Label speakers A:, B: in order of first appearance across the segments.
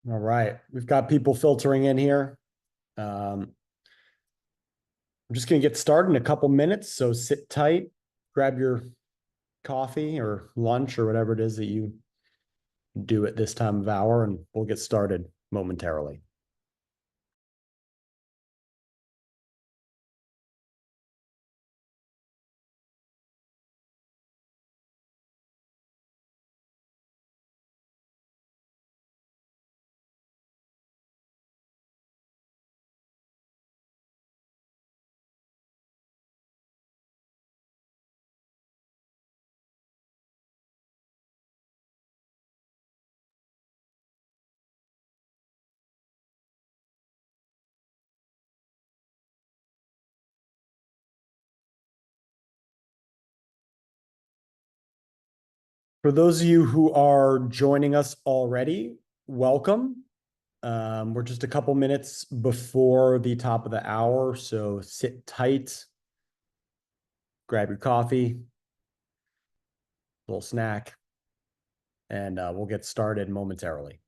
A: All right, we've got people filtering in here. I'm just going to get started in a couple minutes, so sit tight, grab your coffee or lunch or whatever it is that you do at this time of hour, and we'll get started momentarily. For those of you who are joining us already, welcome. We're just a couple minutes before the top of the hour, so sit tight, grab your coffee, little snack, and we'll get started momentarily.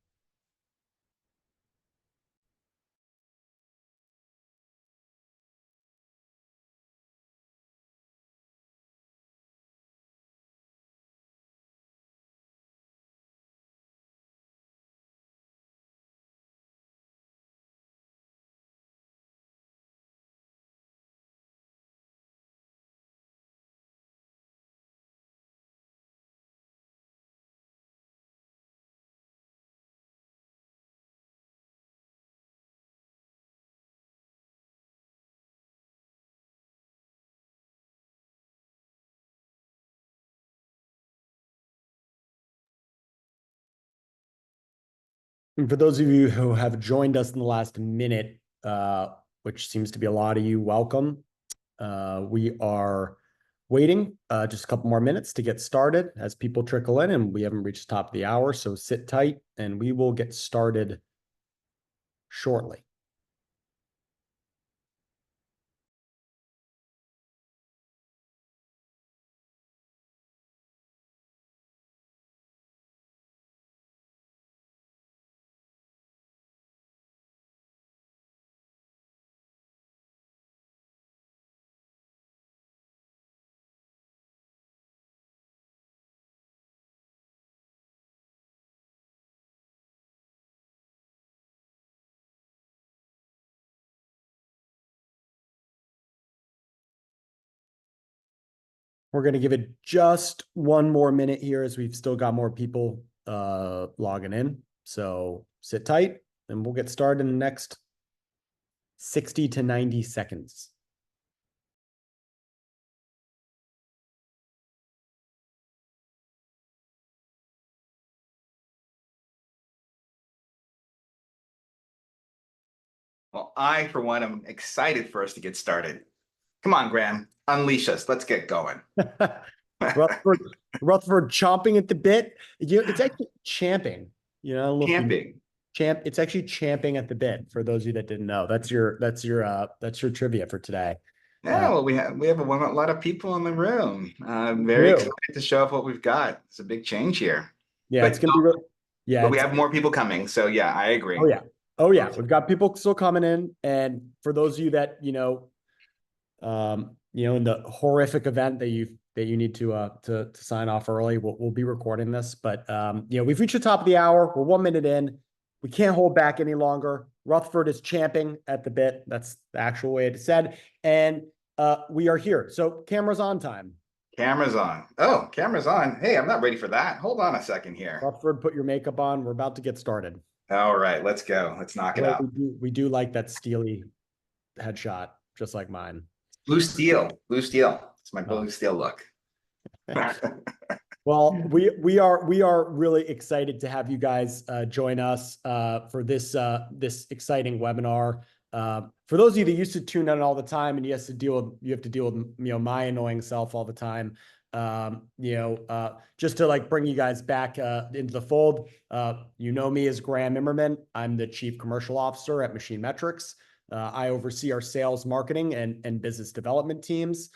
A: And for those of you who have joined us in the last minute, which seems to be a lot of you, welcome. We are waiting just a couple more minutes to get started as people trickle in, and we haven't reached the top of the hour, so sit tight and we will get started shortly. We're going to give it just one more minute here as we've still got more people logging in. So sit tight and we'll get started in the next 60 to 90 seconds.
B: Well, I, for one, am excited for us to get started. Come on, Graham, unleash us. Let's get going.
A: Rutherford chomping at the bit. It's actually champing.
B: Camping.
A: It's actually champing at the bit. For those of you that didn't know, that's your trivia for today.
B: Yeah, well, we have a lot of people in the room. Very excited to show off what we've got. It's a big change here.
A: Yeah,
B: but,
A: it's gonna be really. Yeah,
B: but we have more people coming, so yeah, I agree.
A: Oh yeah, we've got people still coming in, and for those of you that in the horrific event that you need to sign off early, we'll be recording this. But we've reached the top of the hour. We're 1 minute in. We can't hold back any longer. Rutherford is champing at the bit. That's the actual way it's said. And we are here. So cameras on time.
B: Camera's on. Oh, camera's on. Hey, I'm not ready for that. Hold on a second here.
A: Rutherford, put your makeup on. We're about to get started.
B: All right, let's go. Let's knock it out.
A: We do like that steely headshot, just like mine.
B: Blue steel. Blue steel. It's my blue steel look.
A: Well, we are really excited to have you guys join us for this exciting webinar. For those of you that used to tune in all the time and you have to deal with my annoying self all the time. Just to bring you guys back into the fold. Me as Graham Immerman. I'm the Chief Commercial Officer at MachineMetrics. I oversee our sales, marketing, and business development teams.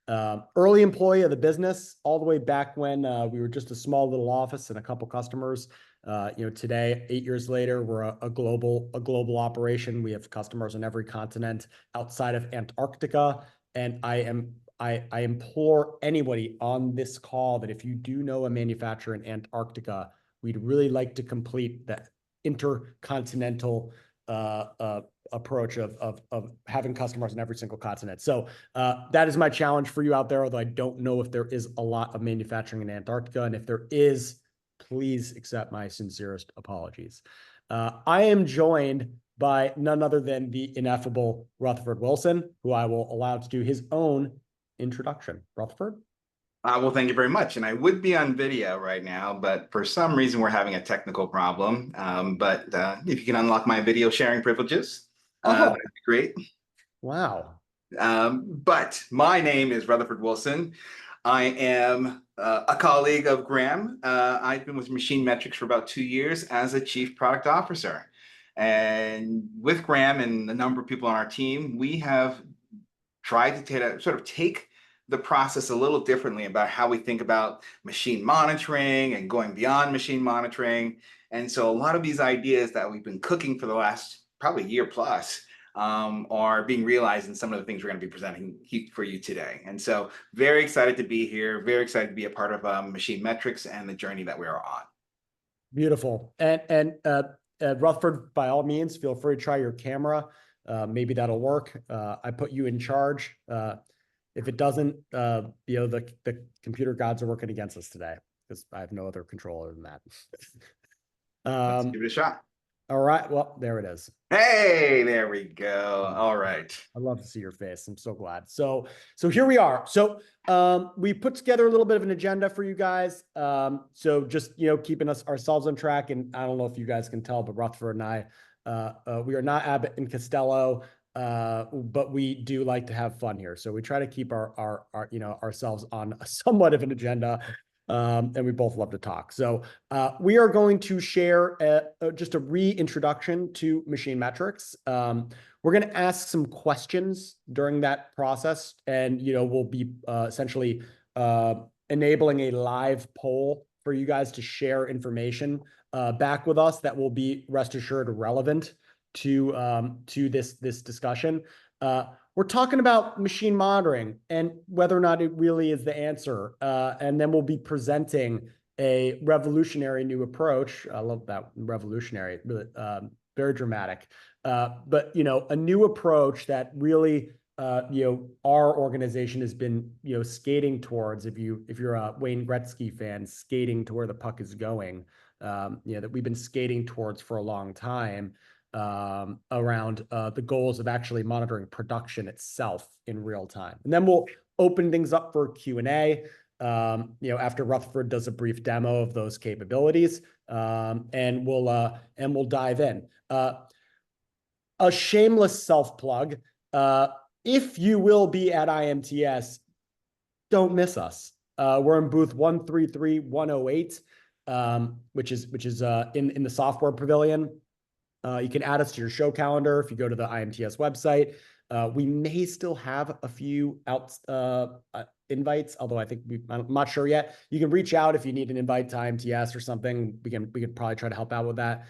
A: Early employee of the business, all the way back when we were just a small little office and a couple customers. Today, 8 years later, we're a global operation. We have customers on every continent outside of Antarctica. And I implore anybody on this call that if you do know a manufacturer in Antarctica, we'd really like to complete the intercontinental approach of having customers on every single continent. So that is my challenge for you out there, although I don't know if there is a lot of manufacturing in Antarctica. And if there is, please accept my sincerest apologies. I am joined by none other than the ineffable Rutherford Wilson, who I will allow to do his own introduction. Rutherford?
B: Well, thank you very much. And I would be on video right now, but for some reason we're having a technical problem. But if you can unlock my video sharing privileges, that'd
A: Oh,
B: be great.
A: wow.
B: But my name is Rutherford Wilson. I am a colleague of Graham. I've been with MachineMetrics for about 2 years as a chief product officer. And with Graham and a number of people on our team, we have tried to take the process a little differently about how we think about machine monitoring and going beyond machine monitoring. And so a lot of these ideas that we've been cooking for the last probably year plus are being realized in some of the things we're going to be presenting for you today. And so very excited to be here, very excited to be a part of MachineMetrics and the journey that we are on.
A: Beautiful. And Rutherford, by all means, feel free to try your camera. Maybe that'll work. I put you in charge. If it doesn't, the computer gods are working against us today because I have no other control other than that.
B: Let's give it a shot.
A: All right. Well, there it is.
B: Hey, there we go. All right.
A: I love to see your face. I'm so glad. So here we are. So we put together a little bit of an agenda for you guys. So just keeping ourselves on track. And I don't know if you guys can tell, but Rutherford and I, we are not Abbott and Costello, but we do like to have fun here. So we try to keep ourselves on somewhat of an agenda. And we both love to talk. So we are going to share just a reintroduction to MachineMetrics. We're going to ask some questions during that process, and we'll be essentially enabling a live poll for you guys to share information back with us that will be, rest assured, relevant to this discussion. We're talking about machine monitoring and whether or not it really is the answer. And then we'll be presenting a revolutionary new approach. I love that, revolutionary, very dramatic. But a new approach that really our organization has been skating towards. If you're a Wayne Gretzky fan, skating to where the puck is going. That we've been skating towards for a long time. Around the goals of actually monitoring production itself in real time. And then we'll open things up for Q&A, after Rutherford does a brief demo of those capabilities, and we'll dive in. A shameless self-plug. If you will be at IMTS, don't miss us. We're in booth 133108, which is in the software pavilion. You can add us to your show calendar if you go to the IMTS website. We may still have a few invites, although I'm not sure yet. You can reach out if you need an invite to IMTS or something. We can probably try to help out with that.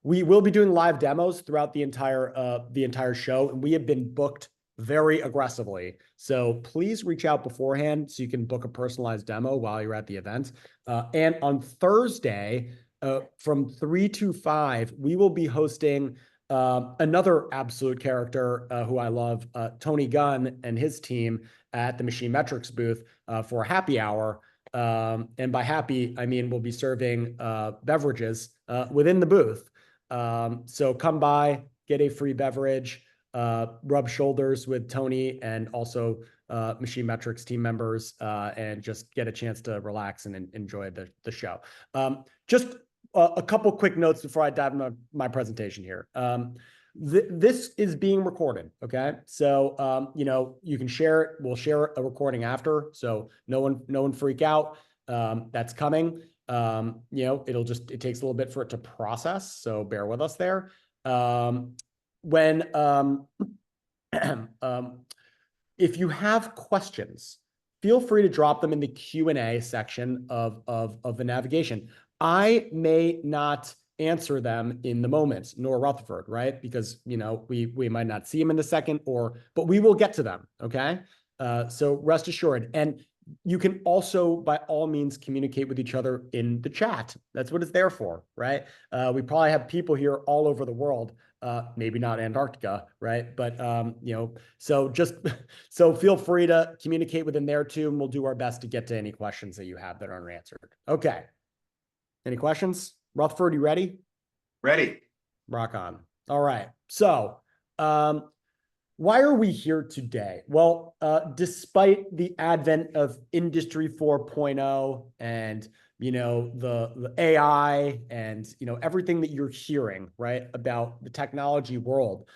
A: We will be doing live demos throughout the entire show, and we have been booked very aggressively. So please reach out beforehand so you can book a personalized demo while you're at the event. And on Thursday, from 3 to 5, we will be hosting another absolute character who I love, Tony Gunn and his team at the MachineMetrics booth for a happy hour. And by happy, I mean we'll be serving beverages within the booth. So come by, get a free beverage, rub shoulders with Tony and also MachineMetrics team members, and just get a chance to relax and enjoy the show. Just a couple quick notes before I dive into my presentation here. This is being recorded, okay? So, you can share it. We'll share a recording after, so no one freak out. That's coming. It takes a little bit for it to process, so bear with us there. If you have questions, feel free to drop them in the Q&A section of the navigation. I may not answer them in the moment, nor Rutherford, right? Because, we might not see them in a second, but we will get to them, okay? So rest assured. And you can also, by all means, communicate with each other in the chat. That's what it's there for, right? We probably have people here all over the world, maybe not Antarctica, right? But, so just, so feel free to communicate within there too, and we'll do our best to get to any questions that you have that aren't answered. Okay. Any questions? Rutherford, you ready?
B: Ready.
A: Rock on. All right. So, why are we here today? Well, despite the advent of Industry 4.0 and the AI and everything that you're hearing, right, about the technology world,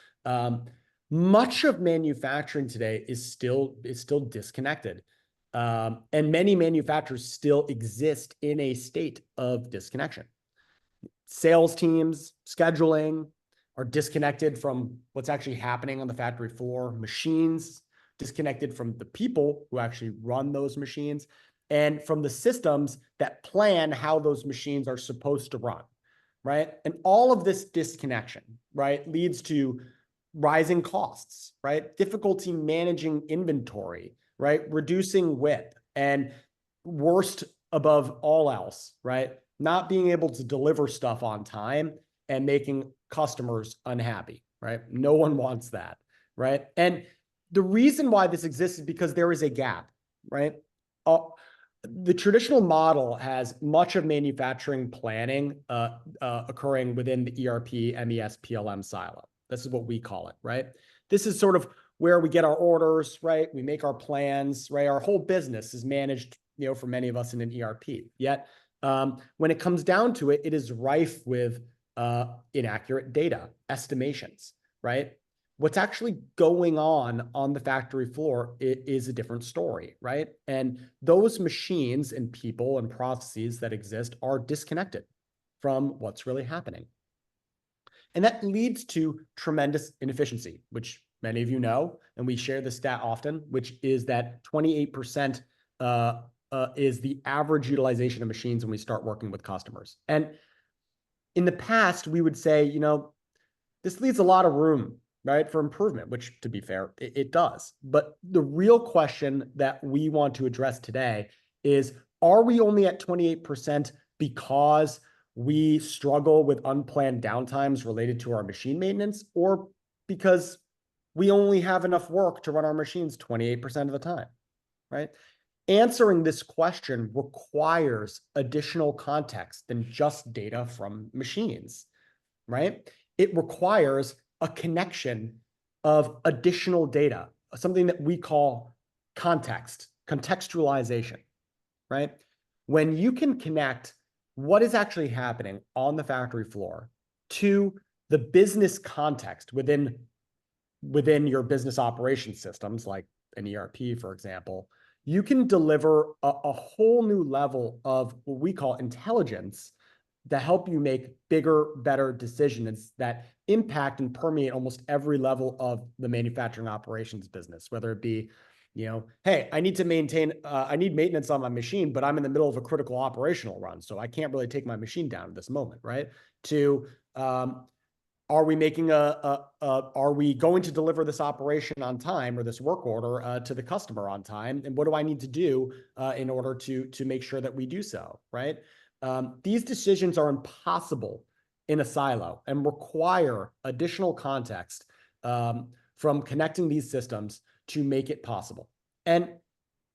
A: much of manufacturing today is still disconnected. And many manufacturers still exist in a state of disconnection. Sales teams, scheduling are disconnected from what's actually happening on the factory floor. Machines disconnected from the people who actually run those machines and from the systems that plan how those machines are supposed to run, right? And all of this disconnection, right, leads to rising costs, right? Difficulty managing inventory, right? Reducing WIP, and worst above all else, right? Not being able to deliver stuff on time and making customers unhappy, right? No one wants that, right? And the reason why this exists is because there is a gap, right? The traditional model has much of manufacturing planning occurring within the ERP, MES, PLM silo. This is what we call it, right? This is sort of where we get our orders, right? We make our plans, right? Our whole business is managed, for many of us in an ERP. Yet, when it comes down to it, it is rife with inaccurate data, estimations, right? What's actually going on the factory floor is a different story, right? And those machines and people and processes that exist are disconnected from what's really happening. And that leads to tremendous inefficiency, which many of you know, and we share this stat often, which is that 28% is the average utilization of machines when we start working with customers. And in the past, we would say, this leaves a lot of room, right, for improvement, which, to be fair, it does. But the real question that we want to address today is, are we only at 28% because we struggle with unplanned downtimes related to our machine maintenance, or because we only have enough work to run our machines 28% of the time, right? Answering this question requires additional context than just data from machines, right? It requires a connection of additional data, something that we call context, contextualization, right? When you can connect what is actually happening on the factory floor to the business context within your business operation systems, like an ERP, for example, you can deliver a whole new level of what we call intelligence that help you make bigger, better decisions that impact and permeate almost every level of the manufacturing operations business, whether it be, hey, I need maintenance on my machine, but I'm in the middle of a critical operational run, so I can't really take my machine down at this moment, right? To, are we going to deliver this operation on time, or this work order to the customer on time? And what do I need to do in order to make sure that we do so, right? These decisions are impossible in a silo and require additional context from connecting these systems to make it possible. And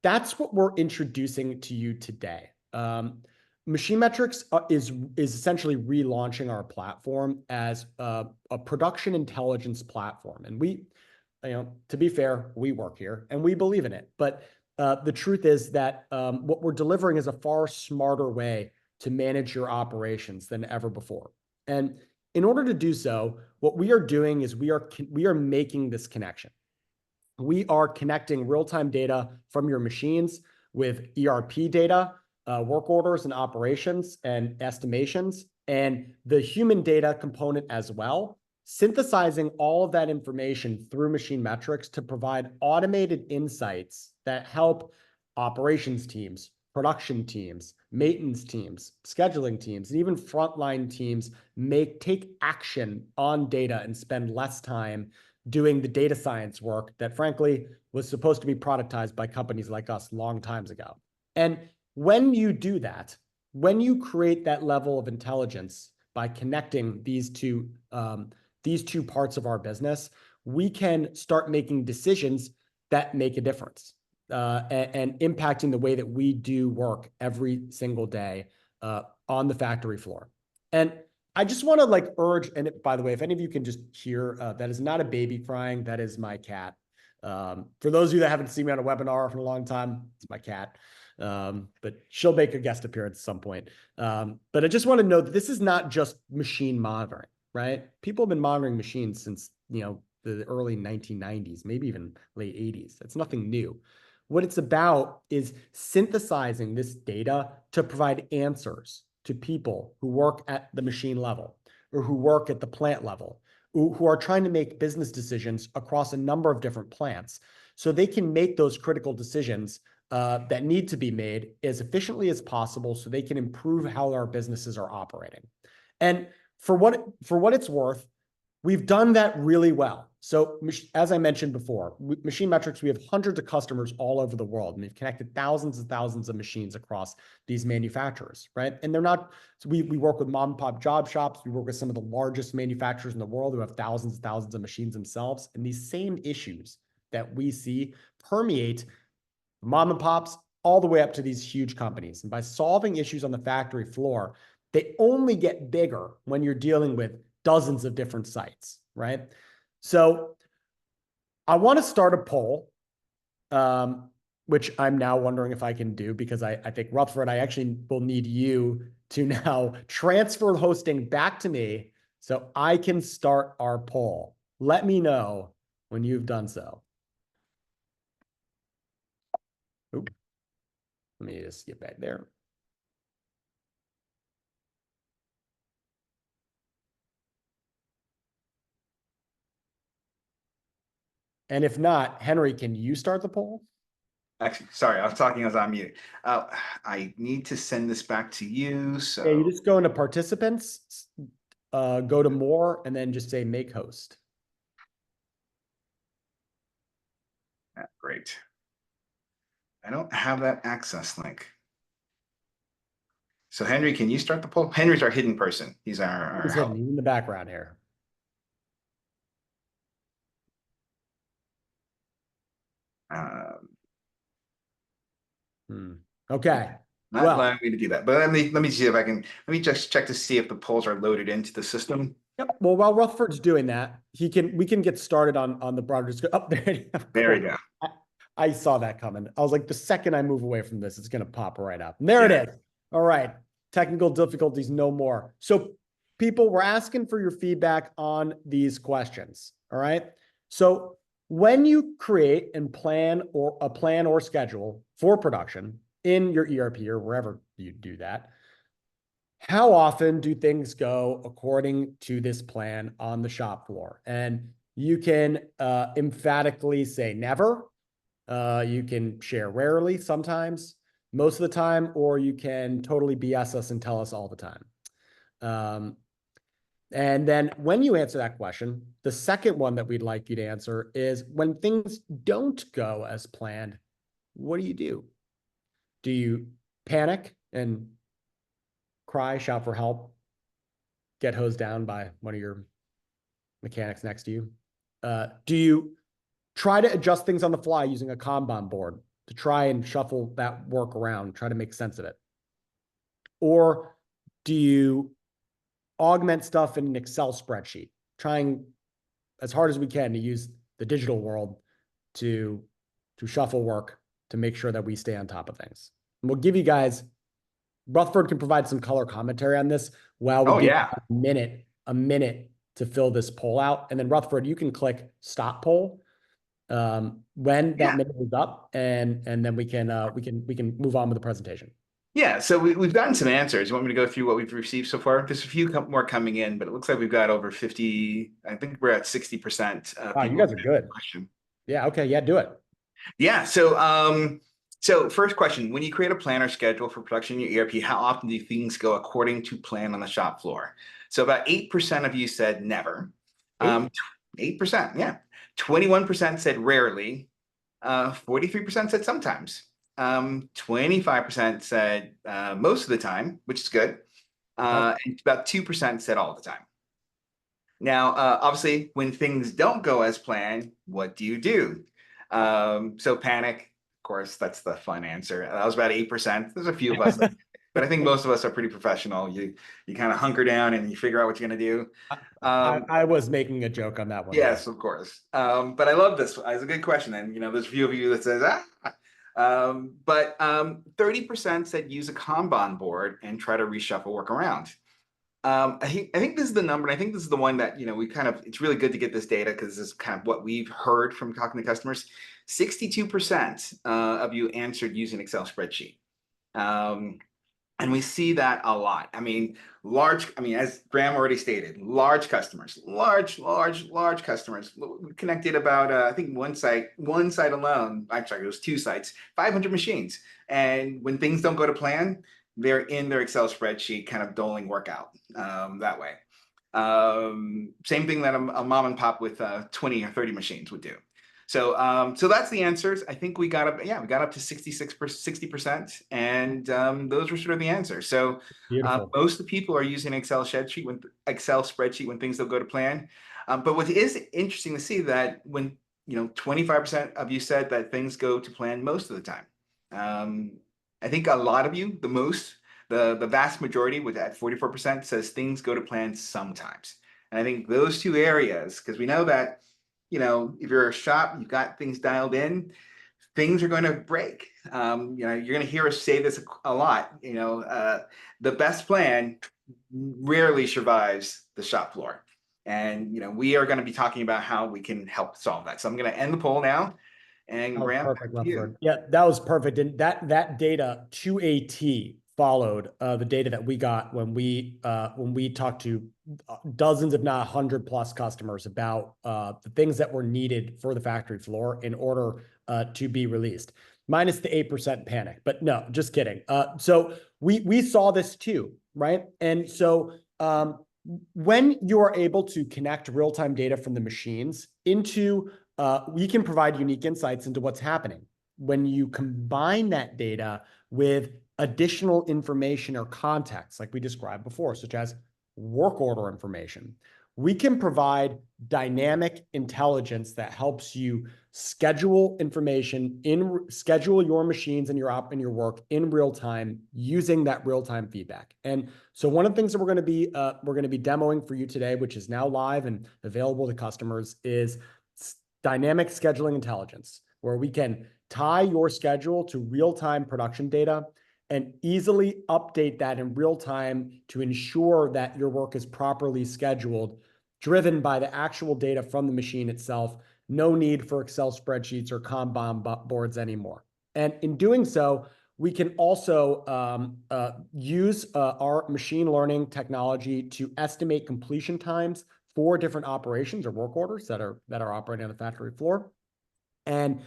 A: that's what we're introducing to you today. MachineMetrics is essentially relaunching our platform as a production intelligence platform. And we, to be fair, we work here and we believe in it. But the truth is that what we're delivering is a far smarter way to manage your operations than ever before. And in order to do so, what we are doing is we are making this connection. We are connecting real-time data from your machines with ERP data, work orders and operations and estimations, and the human data component as well, synthesizing all of that information through MachineMetrics to provide automated insights that help operations teams, production teams, maintenance teams, scheduling teams, and even frontline teams take action on data and spend less time doing the data science work that frankly was supposed to be productized by companies like us long times ago. And when you do that, when you create that level of intelligence by connecting these two parts of our business, we can start making decisions that make a difference and impacting the way that we do work every single day on the factory floor. And I just want to urge, and by the way, if any of you can just hear, that is not a baby crying, that is my cat. For those of you that haven't seen me on a webinar for a long time, it's my cat. But she'll make a guest appearance at some point. But I just want to note that this is not just machine monitoring, right? People have been monitoring machines since, the early 1990s, maybe even late 80s. It's nothing new. What it's about is synthesizing this data to provide answers to people who work at the machine level or who work at the plant level, who are trying to make business decisions across a number of different plants so they can make those critical decisions that need to be made as efficiently as possible so they can improve how our businesses are operating. And for what it's worth, we've done that really well. So as I mentioned before, MachineMetrics, we have hundreds of customers all over the world, and we've connected thousands and thousands of machines across these manufacturers, right? And they're not, so we work with mom and pop job shops. We work with some of the largest manufacturers in the world who have thousands and thousands of machines themselves. And these same issues that we see permeate mom and pops all the way up to these huge companies. And by solving issues on the factory floor, they only get bigger when you're dealing with dozens of different sites, right? So I want to start a poll, which I'm now wondering if I can do because I think, Rutherford, I actually will need you to now transfer hosting back to me so I can start our poll. Let me know when you've done so. Oop. Let me just get back there. And if not, Henry, can you start the poll?
B: Actually, sorry, I was talking as on mute. I need to send this back to you. So
A: yeah, you just go into participants, go to more, and then just say make host.
B: Great. I don't have that access link. So Henry, can you start the poll? Henry's our hidden person. He's our
A: He's hidden. He's in the background here. Okay.
B: Not allowing me to do that, but let me see if I can. Let me just check to see if the polls are loaded into the system.
A: Yep. Well, while Rutherford's doing that, we can get started on the broader discussion. Oh,
B: there we go.
A: I saw that coming. I was like, the second I move away from this, it's going to pop right up. And there it is. All right. Technical difficulties, no more. So people were asking for your feedback on these questions. All right. So when you create and plan or schedule for production in your ERP or wherever you do that, how often do things go according to this plan on the shop floor? And you can emphatically say never. You can share rarely sometimes, most of the time, or you can totally BS us and tell us all the time. And then when you answer that question, the second one that we'd like you to answer is when things don't go as planned, what do you do? Do you panic and cry, shout for help, get hosed down by one of your mechanics next to you? Do you try to adjust things on the fly using a Kanban board to try and shuffle that work around, try to make sense of it? Or do you augment stuff in an Excel spreadsheet, trying as hard as we can to use the digital world to shuffle work to make sure that we stay on top of things? And we'll give you guys, Rutherford can provide some color commentary on this while we give a minute to fill this poll out. And then Rutherford, you can click stop poll when that minute is up, and then we can move on with the presentation.
B: Yeah, so we've gotten some answers. You want me to go through what we've received so far? There's a few more coming in, but it looks like we've got over 50. I think we're at 60%.
A: Wow, you guys are good. Yeah, okay, yeah, do it.
B: Yeah, so So first question, when you create a plan or schedule for production in your ERP, how often do things go according to plan on the shop floor? So about 8% of you said never.
A: Eight.
B: 8%, yeah. 21% said rarely. 43% said sometimes. 25% said most of the time, which is good.
A: Okay.
B: And about 2% said all the time. Now, obviously, when things don't go as planned, what do you do? So panic, of course, that's the fun answer. That was about 8%. There's a few of us, but I think most of us are pretty professional. You kind of hunker down and you figure out what you're going to do.
A: I was making a joke on that one.
B: Yes, of course. But I love this. It's a good question. And, there's a few of you that says, ah. But 30% said use a Kanban board and try to reshuffle work around. I think this is the number, and I think this is the one that, it's really good to get this data because this is kind of what we've heard from talking to customers. 62% of you answered using Excel spreadsheet. And we see that a lot. As Graham already stated, large customers, large customers. We connected about, I think one site alone, actually it was 2 sites, 500 machines. And when things don't go to plan, they're in their Excel spreadsheet kind of doling work out that way. Same thing that a mom and pop with 20 or 30 machines would do. So that's the answers. I think we got up to 60%, and those were sort of the answers. So
A: Beautiful.
B: most of the people are using Excel spreadsheet when things don't go to plan. But what is interesting to see that when 25% of you said that things go to plan most of the time. I think a lot of you, the vast majority, with that 44%, says things go to plan sometimes. And I think those 2 areas, because we know that if you're a shop, you've got things dialed in, things are going to break. You're going to hear us say this a lot. The best plan rarely survives the shop floor. And, we are going to be talking about how we can help solve that. So I'm going to end the poll now. And
A: That was
B: Graham,
A: perfect,
B: back to you.
A: Rutherford. Yeah, that was perfect. And that data to a T followed the data that we got when we talked to dozens, if not 100+ customers about the things that were needed for the factory floor in order to be released. Minus the 8% panic, but no, just kidding. So we saw this too, right? And so when you are able to connect real-time data from the machines into we can provide unique insights into what's happening. When you combine that data with additional information or context, like we described before, such as work order information, we can provide dynamic intelligence that helps you schedule information schedule your machines and your work in real time using that real-time feedback. And so one of the things that we're going to be demoing for you today, which is now live and available to customers, is dynamic scheduling intelligence, where we can tie your schedule to real-time production data and easily update that in real time to ensure that your work is properly scheduled, driven by the actual data from the machine itself. No need for Excel spreadsheets or Kanban boards anymore. And in doing so, we can also use our machine learning technology to estimate completion times for different operations or work orders that are operating on the factory floor. And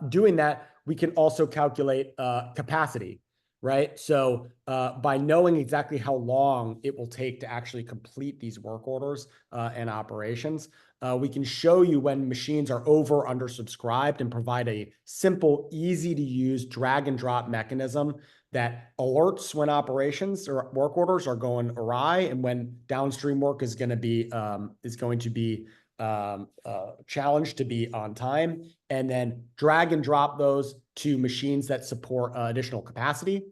A: doing that, we can also calculate capacity, right? So by knowing exactly how long it will take to actually complete these work orders and operations, we can show you when machines are over or undersubscribed and provide a simple, easy to use drag and drop mechanism that alerts when operations or work orders are going awry and when downstream work is going to be challenged to be on time, and then drag and drop those to machines that support additional capacity,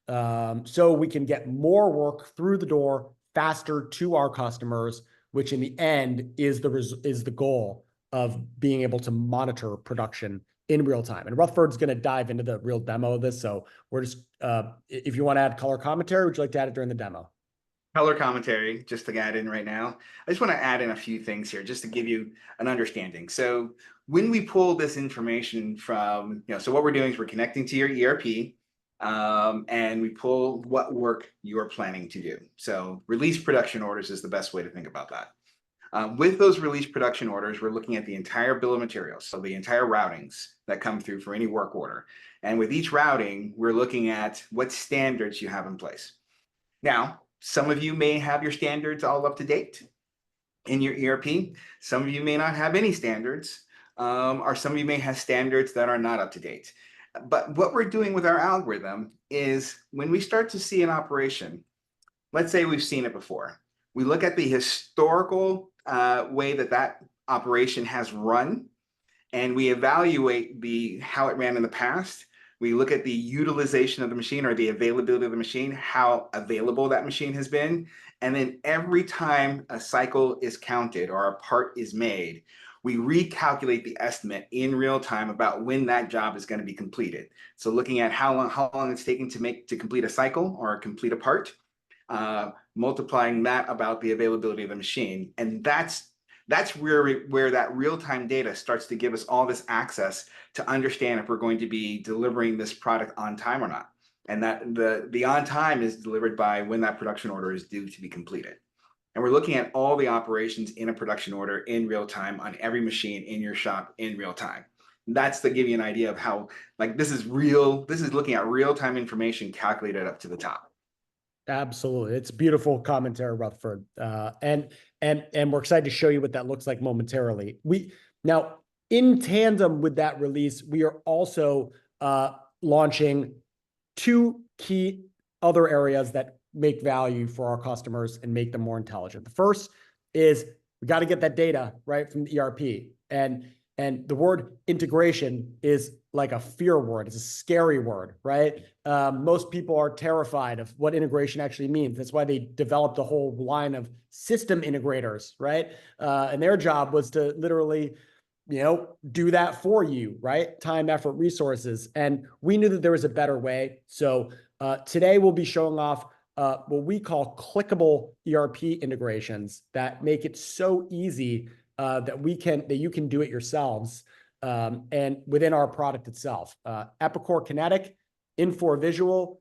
A: so we can get more work through the door faster to our customers, which in the end is the goal of being able to monitor production in real time. And Rutherford's going to dive into the real demo of this. So we're just, if you want to add color commentary, would you like to add it during the demo?
B: Color commentary, just to add in right now. I just want to add in a few things here, just to give you an understanding. So when we pull this information from, so what we're doing is we're connecting to your ERP, and we pull what work you are planning to do. So release production orders is the best way to think about that. With those release production orders, we're looking at the entire bill of materials, so the entire routings that come through for any work order. And with each routing, we're looking at what standards you have in place. Now, some of you may have your standards all up to date in your ERP. Some of you may not have any standards, or some of you may have standards that are not up to date. But what we're doing with our algorithm is when we start to see an operation, let's say we've seen it before, we look at the historical way that that operation has run, and we evaluate how it ran in the past. We look at the utilization of the machine or the availability of the machine, how available that machine has been. And then every time a cycle is counted or a part is made, we recalculate the estimate in real time about when that job is going to be completed. So looking at how long it's taking to complete a cycle or complete a part, multiplying that about the availability of the machine. And that's where that real-time data starts to give us all this access to understand if we're going to be delivering this product on time or not. And that the on time is delivered by when that production order is due to be completed. And we're looking at all the operations in a production order in real time on every machine in your shop in real time. That's to give you an idea of how, like, this is looking at real-time information calculated up to the top.
A: Absolutely. It's beautiful commentary, Rutherford. And we're excited to show you what that looks like momentarily. Now, in tandem with that release, we are also launching two key other areas that make value for our customers and make them more intelligent. The first is we got to get that data right from the ERP. And the word integration is like a fear word. It's a scary word, right? Most people are terrified of what integration actually means. That's why they developed a whole line of system integrators, right? And their job was to literally, do that for you, right? Time, effort, resources. And we knew that there was a better way. So today we'll be showing off what we call clickable ERP integrations that make it so easy that you can do it yourselves, and within our product itself. Epicor Kinetic, Infor Visual,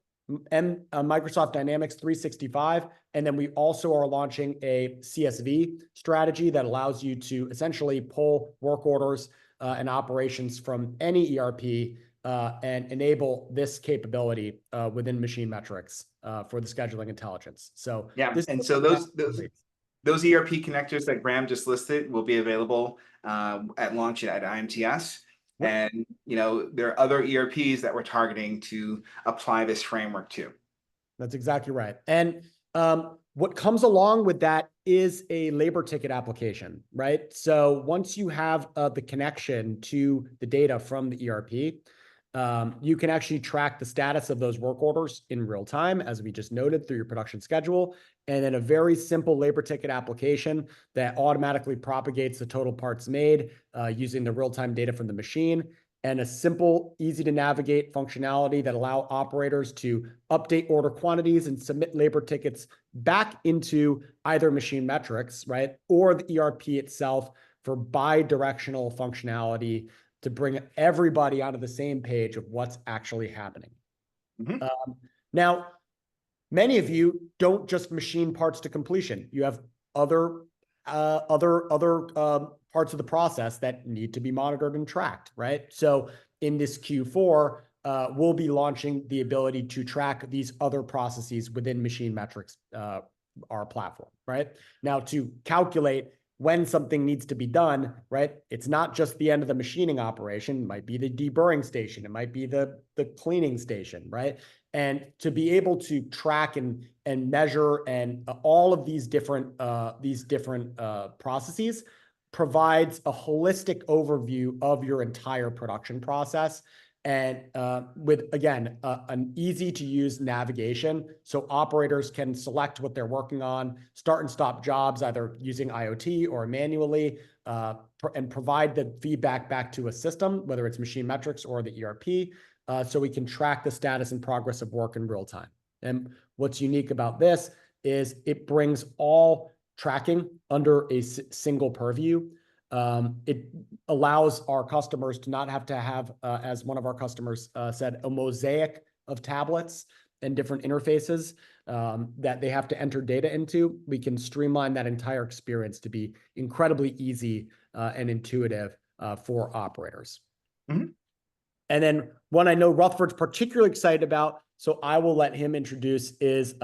A: and Microsoft Dynamics 365. And then we also are launching a CSV strategy that allows you to essentially pull work orders and operations from any ERP and enable this capability within MachineMetrics for the scheduling intelligence. So
B: yeah, and so those ERP connectors that Graham just listed will be available at launch at IMTS.
A: Yep.
B: And there are other ERPs that we're targeting to apply this framework to.
A: That's exactly right. And what comes along with that is a labor ticket application, right? So once you have the connection to the data from the ERP, you can actually track the status of those work orders in real time, as we just noted, through your production schedule. And then a very simple labor ticket application that automatically propagates the total parts made using the real-time data from the machine, and a simple, easy to navigate functionality that allow operators to update order quantities and submit labor tickets back into either MachineMetrics, right, or the ERP itself for bi-directional functionality to bring everybody onto the same page of what's actually happening.
B: Mm-hmm.
A: Now, many of you don't just machine parts to completion. You have other parts of the process that need to be monitored and tracked, right? So in this Q4, we'll be launching the ability to track these other processes within MachineMetrics, our platform, right? Now, to calculate when something needs to be done, right? It's not just the end of the machining operation. It might be the deburring station. It might be the cleaning station, right? And to be able to track and measure and all of these different processes provides a holistic overview of your entire production process. And with, again, an easy to use navigation, so operators can select what they're working on, start and stop jobs, either using IoT or manually, and provide the feedback back to a system, whether it's MachineMetrics or the ERP, so we can track the status and progress of work in real time. And what's unique about this is it brings all tracking under a single purview. It allows our customers to not have to have, as one of our customers said, a mosaic of tablets. and different interfaces that they have to enter data into, we can streamline that entire experience to be incredibly easy and intuitive for operators.
B: Mhm.
A: And then one I know Rutherford's particularly excited about, so I will let him introduce, is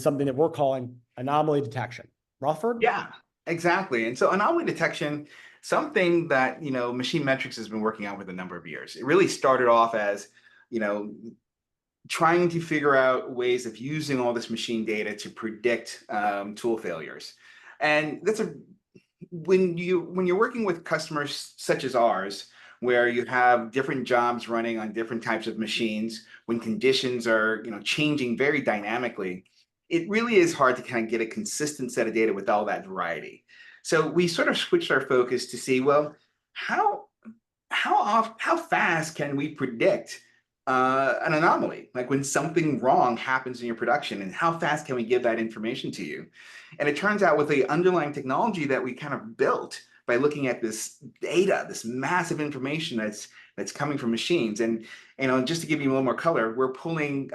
A: something that we're calling anomaly detection. Rutherford?
B: Yeah, exactly. And so anomaly detection, something that, MachineMetrics has been working on with a number of years. It really started off as, you know, trying to figure out ways of using all this machine data to predict tool failures. And when you're working with customers such as ours, where you have different jobs running on different types of machines, when conditions are changing very dynamically, it really is hard to kind of get a consistent set of data with all that variety. So we sort of switched our focus to see, well, how how fast can we predict an anomaly, like when something wrong happens in your production, and how fast can we give that information to you? And it turns out with the underlying technology that we kind of built by looking at this data, this massive information that's coming from machines, and just to give you a little more color, we're pulling,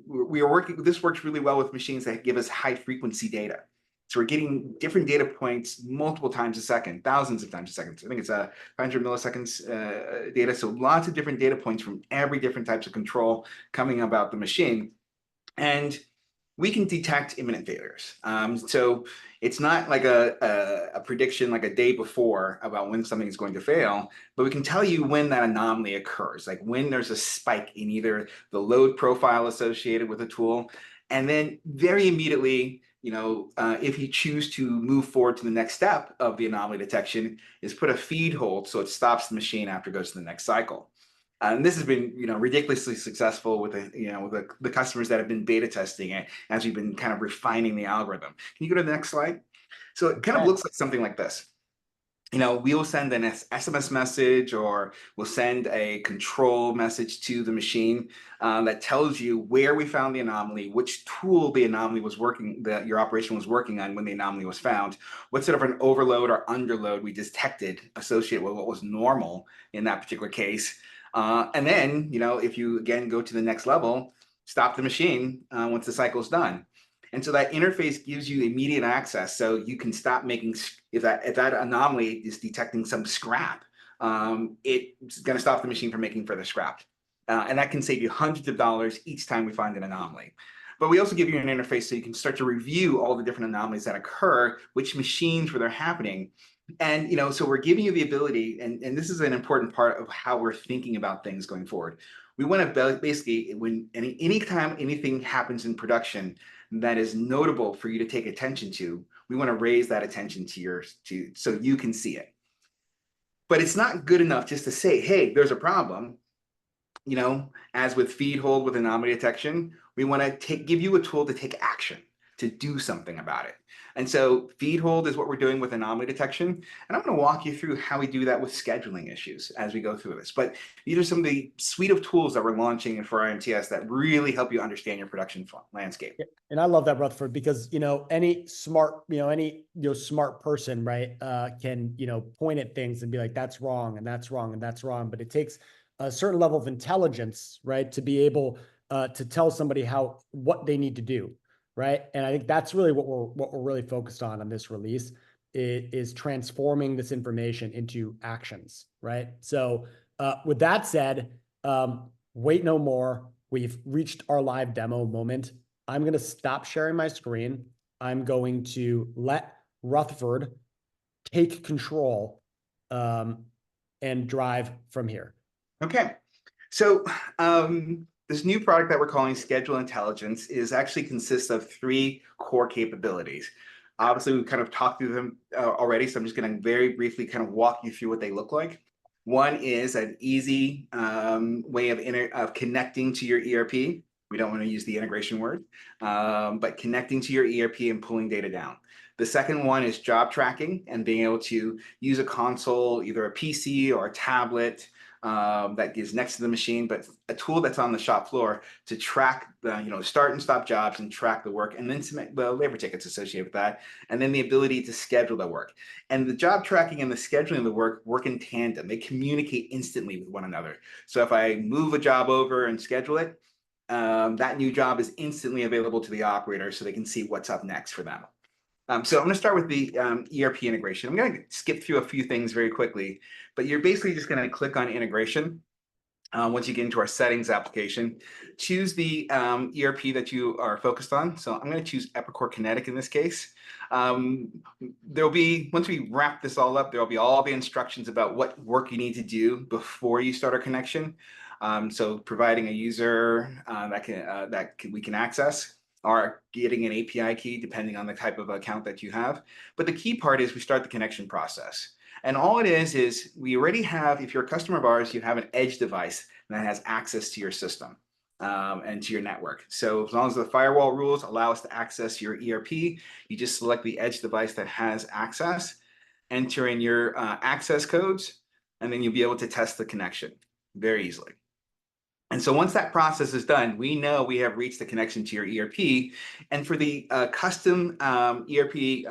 B: we are working. This works really well with machines that give us high frequency data. So we're getting different data points multiple times a second, thousands of times a second. So I think it's 500 milliseconds data. So lots of different data points from every different types of control coming about the machine. And we can detect imminent failures. So it's not like a prediction like a day before about when something is going to fail, but we can tell you when that anomaly occurs, like when there's a spike in either the load profile associated with a tool, and then very immediately, if you choose to move forward to the next step of the anomaly detection, is put a feed hold so it stops the machine after it goes to the next cycle. And this has been, ridiculously successful with the customers that have been beta testing it as we've been kind of refining the algorithm. Can you go to the next slide? So it kind of
A: Okay.
B: looks like something like this. We will send an SMS message, or we'll send a control message to the machine that tells you where we found the anomaly, which tool the anomaly was working, that your operation was working on when the anomaly was found, what sort of an overload or underload we detected associated with what was normal in that particular case. And then, if you again go to the next level, stop the machine once the cycle is done. And so that interface gives you immediate access, so you can stop making, if that anomaly is detecting some scrap, it's going to stop the machine from making further scrap. And that can save you hundreds of dollars each time we find an anomaly. But we also give you an interface so you can start to review all the different anomalies that occur, which machines where they're happening. And so we're giving you the ability, and this is an important part of how we're thinking about things going forward. We want to basically, when anytime anything happens in production that is notable for you to take attention to, we want to raise that attention to so you can see it. But it's not good enough just to say, hey, there's a problem. As with feed hold with anomaly detection, we want to give you a tool to take action, to do something about it. And so feed hold is what we're doing with anomaly detection. And I'm going to walk you through how we do that with scheduling issues as we go through this. But these are some of the suite of tools that we're launching for IMTS that really help you understand your production landscape.
A: And I love that, Rutherford, because any smart, smart person, right, can point at things and be like, that's wrong, and that's wrong, and that's wrong. But it takes a certain level of intelligence, right, to be able to tell somebody what they need to do, right. And I think that's really what we're really focused on this release is transforming this information into actions, right. So with that said, wait no more. We've reached our live demo moment. I'm going to stop sharing my screen. I'm going to let Rutherford take control and drive from here.
B: Okay. So this new product that we're calling Schedule Intelligence actually consists of three core capabilities. Obviously, we've kind of talked through them already, so I'm just going to very briefly kind of walk you through what they look like. One is an easy way of connecting to your ERP. We don't want to use the integration word, but connecting to your ERP and pulling data down. The second one is job tracking and being able to use a console, either a PC or a tablet, that is next to the machine, but a tool that's on the shop floor to track the start and stop jobs and track the work, and then submit the labor tickets associated with that, and then the ability to schedule the work. And the job tracking and the scheduling of the work in tandem. They communicate instantly with one another. So if I move a job over and schedule it, that new job is instantly available to the operator so they can see what's up next for them. So I'm going to start with the ERP integration. I'm going to skip through a few things very quickly, but you're basically just going to click on integration. Once you get into our settings application, choose the ERP that you are focused on. So I'm going to choose Epicor Kinetic in this case. There'll be, once we wrap this all up, there'll be all the instructions about what work you need to do before you start a connection. So providing a user we can access, or getting an API key depending on the type of account that you have. But the key part is we start the connection process. And all it is we already have, if you're a customer of ours, you have an edge device that has access to your system and to your network. So as long as the firewall rules allow us to access your ERP, you just select the edge device that has access, enter in your access codes, and then you'll be able to test the connection very easily. And so once that process is done, we know we have reached the connection to your ERP. And for the custom ERP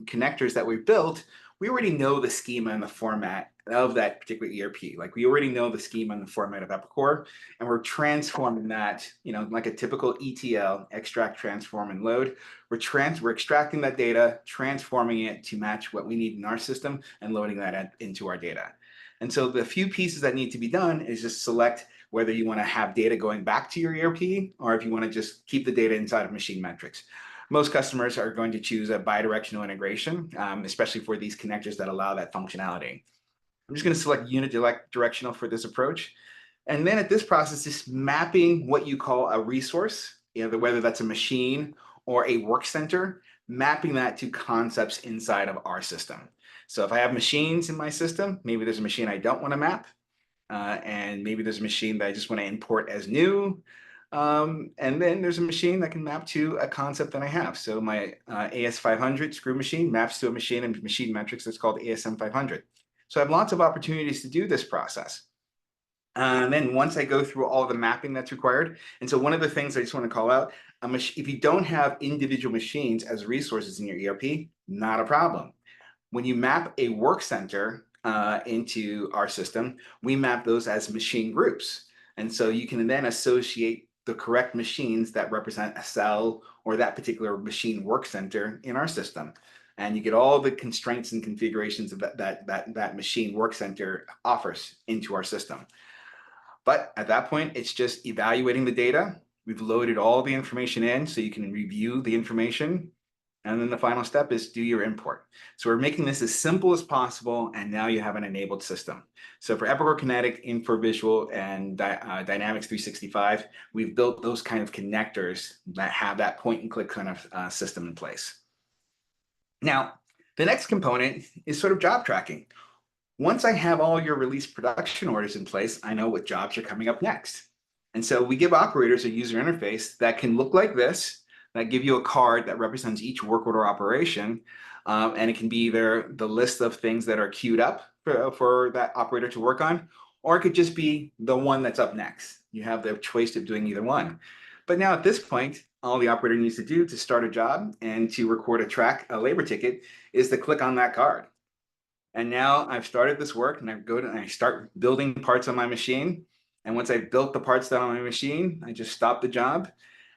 B: connectors that we've built, we already know the schema and the format of that particular ERP. Like we already know the schema and the format of Epicor, and we're transforming that, like a typical ETL, extract, transform, and load. We're extracting that data, transforming it to match what we need in our system, and loading that into our data. And so the few pieces that need to be done is just select whether you want to have data going back to your ERP, or if you want to just keep the data inside of MachineMetrics. Most customers are going to choose a bidirectional integration, especially for these connectors that allow that functionality. I'm just going to select unidirectional for this approach. And then at this process, just mapping what you call a resource, whether that's a machine or a work center, mapping that to concepts inside of our system. So if I have machines in my system, maybe there's a machine I don't want to map, and maybe there's a machine that I just want to import as new. And then there's a machine that can map to a concept that I have. So my AS500 screw machine maps to a machine in MachineMetrics that's called ASM500. So I have lots of opportunities to do this process. And then once I go through all the mapping that's required, and so one of the things I just want to call out, if you don't have individual machines as resources in your ERP, not a problem. When you map a work center into our system, we map those as machine groups. And so you can then associate the correct machines that represent a cell or that particular machine work center in our system. And you get all the constraints and configurations of that machine work center offers into our system. But at that point, it's just evaluating the data. We've loaded all the information in so you can review the information. And then the final step is do your import. So we're making this as simple as possible, and now you have an enabled system. So for Epicor Kinetic, InfoVisual, and Dynamics 365, we've built those kind of connectors that have that point-and-click kind of system in place. Now, the next component is sort of job tracking. Once I have all your release production orders in place, I know what jobs are coming up next. And so we give operators a user interface that can look like this, that give you a card that represents each work order operation. And it can be either the list of things that are queued up for that operator to work on, or it could just be the one that's up next. You have the choice of doing either one. But now at this point, all the operator needs to do to start a job and to record a labor ticket is to click on that card. And now I've started this work, and I start building parts on my machine. And once I've built the parts down on my machine, I just stop the job.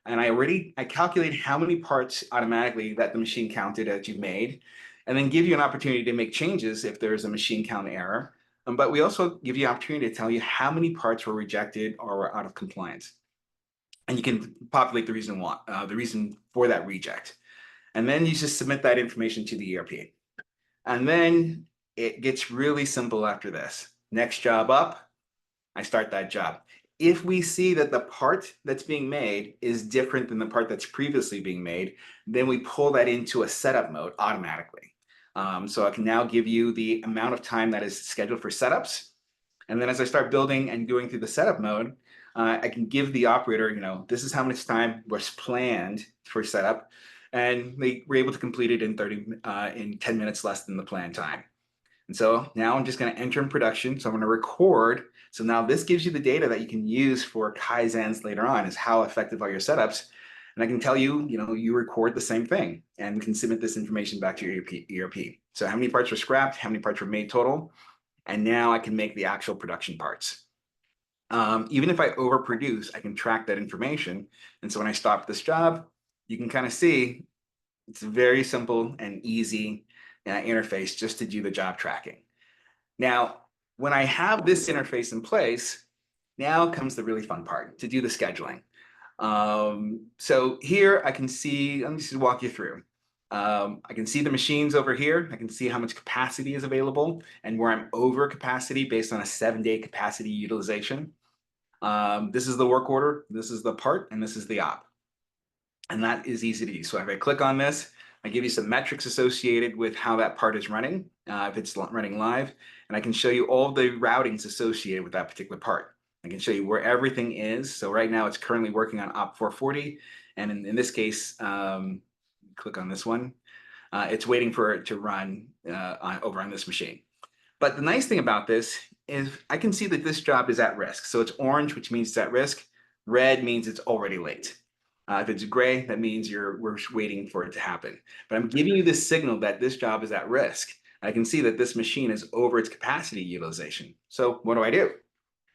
B: And I calculate how many parts automatically that the machine counted that you've made, and then give you an opportunity to make changes if there's a machine count error. But we also give you an opportunity to tell you how many parts were rejected or were out of compliance. And you can populate the reason for that reject. And then you just submit that information to the ERP. And then it gets really simple after this. Next job up, I start that job. If we see that the part that's being made is different than the part that's previously being made, then we pull that into a setup mode automatically. So I can now give you the amount of time that is scheduled for setups. And then as I start building and going through the setup mode, I can give the operator, this is how much time was planned for setup. And they were able to complete it in 10 minutes less than the planned time. And so now I'm just going to enter in production. So I'm going to record. So now this gives you the data that you can use for Kaizens later on, is how effective are your setups. And I can tell you, you record the same thing and can submit this information back to your ERP. So how many parts were scrapped, how many parts were made total. And now I can make the actual production parts. Even if I overproduce, I can track that information. And so when I stop this job, you can kind of see it's a very simple and easy interface just to do the job tracking. Now, when I have this interface in place, now comes the really fun part, to do the scheduling. So here I can see, let me just walk you through. I can see the machines over here. I can see how much capacity is available and where I'm over capacity based on a 7-day capacity utilization. This is the work order, this is the part, and this is the op. And that is easy to use. So if I click on this, I give you some metrics associated with how that part is running, if it's running live, and I can show you all the routings associated with that particular part. I can show you where everything is. So right now it's currently working on op 440. And in this case, click on this one, it's waiting for it to run over on this machine. But the nice thing about this is I can see that this job is at risk. So it's orange, which means it's at risk. Red means it's already late. If it's gray, that means we're waiting for it to happen. But I'm giving you this signal that this job is at risk. I can see that this machine is over its capacity utilization. So what do?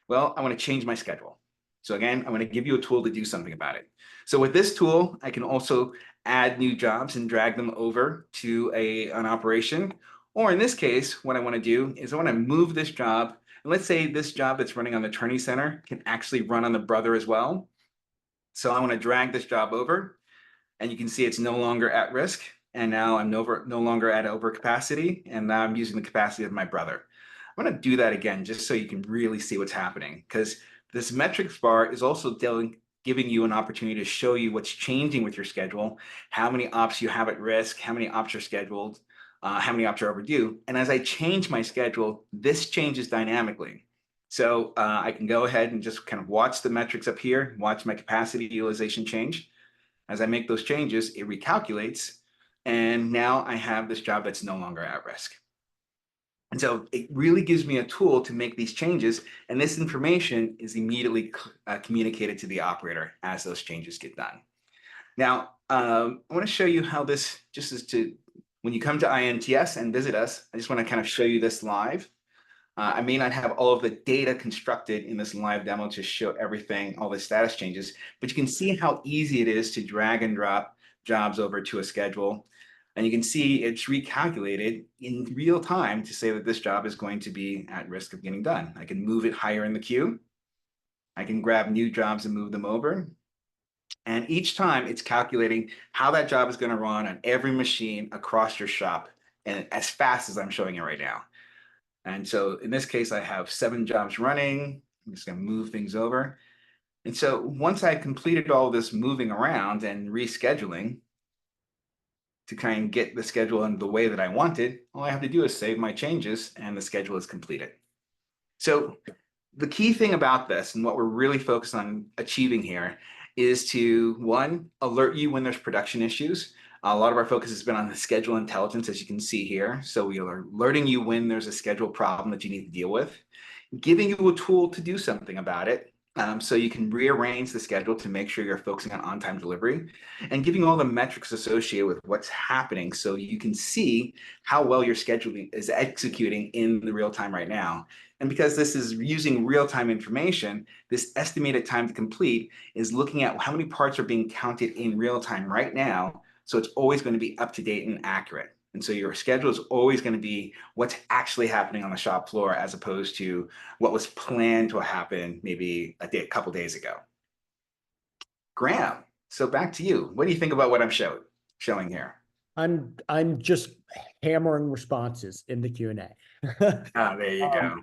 B: Well, I want to change my schedule. So again, I'm going to give you a tool to do something about it. So with this tool, I can also add new jobs and drag them over to an operation. Or in this case, what I want to do is I want to move this job. And let's say this job that's running on the Tourney Center can actually run on the Brother as well. So I want to drag this job over, and you can see it's no longer at risk. And now I'm no longer at overcapacity, and now I'm using the capacity of my Brother. I'm going to do that again just so you can really see what's happening, because this metrics bar is also giving you an opportunity to show you what's changing with your schedule, how many ops you have at risk, how many ops are scheduled, how many ops are overdue. And as I change my schedule, this changes dynamically. So I can go ahead and just kind of watch the metrics up here, watch my capacity utilization change. As I make those changes, it recalculates. And now I have this job that's no longer at risk. And so it really gives me a tool to make these changes. And this information is immediately communicated to the operator as those changes get done. Now, I want to show you how this just is when you come to INTS and visit us, I just want to kind of show you this live. I may not have all of the data constructed in this live demo to show everything, all the status changes, but you can see how easy it is to drag and drop jobs over to a schedule. And you can see it's recalculated in real time to say that this job is going to be at risk of getting done. I can move it higher in the queue. I can grab new jobs and move them over. And each time it's calculating how that job is going to run on every machine across your shop, and as fast as I'm showing it right now. And so in this case, I have 7 jobs running. I'm just going to move things over. And so once I completed all this moving around and rescheduling to kind of get the schedule in the way that I wanted, all I have to do is save my changes and the schedule is completed. So the key thing about this and what we're really focused on achieving here is to, one, alert you when there's production issues. A lot of our focus has been on the schedule intelligence, as you can see here. So we are alerting you when there's a schedule problem that you need to deal with, giving you a tool to do something about it. So you can rearrange the schedule to make sure you're focusing on on-time delivery, and giving all the metrics associated with what's happening so you can see how well your scheduling is executing in the real time right now. And because this is using real-time information, this estimated time to complete is looking at how many parts are being counted in real time right now. So it's always going to be up to date and accurate. And so your schedule is always going to be what's actually happening on the shop floor as opposed to what was planned to happen maybe a couple days ago. Graham, so back to you. What do you think about what I'm showing here?
A: I'm just hammering responses in the Q&A.
B: Ah, there you go.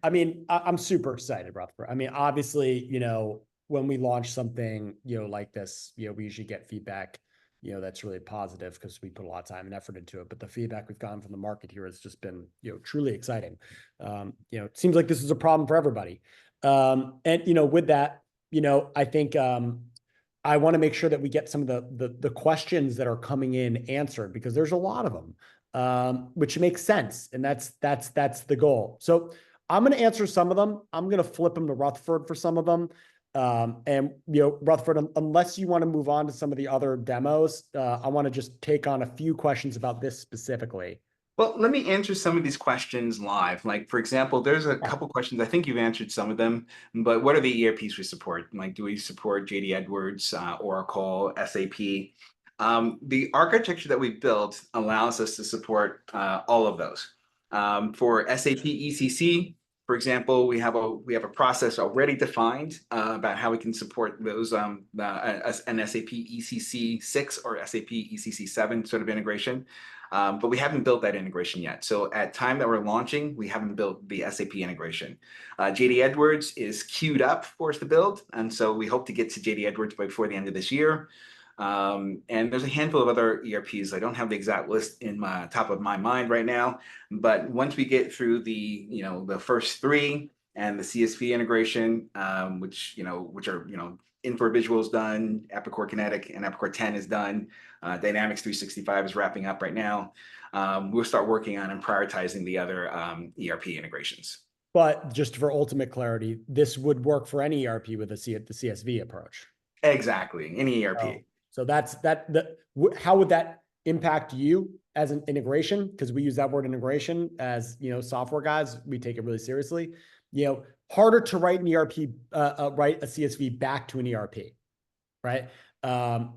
A: I mean, I'm super excited, Rutherford. I mean, obviously, when we launch something, like this, we usually get feedback, that's really positive because we put a lot of time and effort into it. But the feedback we've gotten from the market here has just been, truly exciting. It seems like this is a problem for everybody. And, with that, I think, I want to make sure that we get some of the questions that are coming in answered, because there's a lot of them, which makes sense, and that's the goal. So I'm going to answer some of them. I'm going to flip them to Rutherford for some of them, and Rutherford, unless you want to move on to some of the other demos, I want to just take on a few questions about this specifically.
B: Well, let me answer some of these questions live. Like, for example, there's a
A: Yeah.
B: couple questions. I think you've answered some of them, but what are the ERPs we support? Like, do we support JD Edwards, Oracle, SAP? The architecture that we built allows us to support all of those. For SAP ECC, for example, we have a process already defined about how we can support those an SAP ECC 6 or SAP ECC 7 sort of integration. But we haven't built that integration yet. So at time that we're launching, we haven't built the SAP integration. JD Edwards is queued up for us to build. And so we hope to get to JD Edwards before the end of this year. And there's a handful of other ERPs. I don't have the exact list in my top of my mind right now, but once we get through the first three and the CSV integration, which are Infor Visual's done, Epicor Kinetic and Epicor 10 is done. Dynamics 365 is wrapping up right now. We'll start working on and prioritizing the other ERP integrations.
A: But just for ultimate clarity, this would work for any ERP with the CSV approach.
B: Exactly, any
A: Oh,
B: ERP.
A: so that's that. How would that impact you as an integration? Because we use that word integration as software guys, we take it really seriously. Harder to write an ERP, write a CSV back to an ERP, right?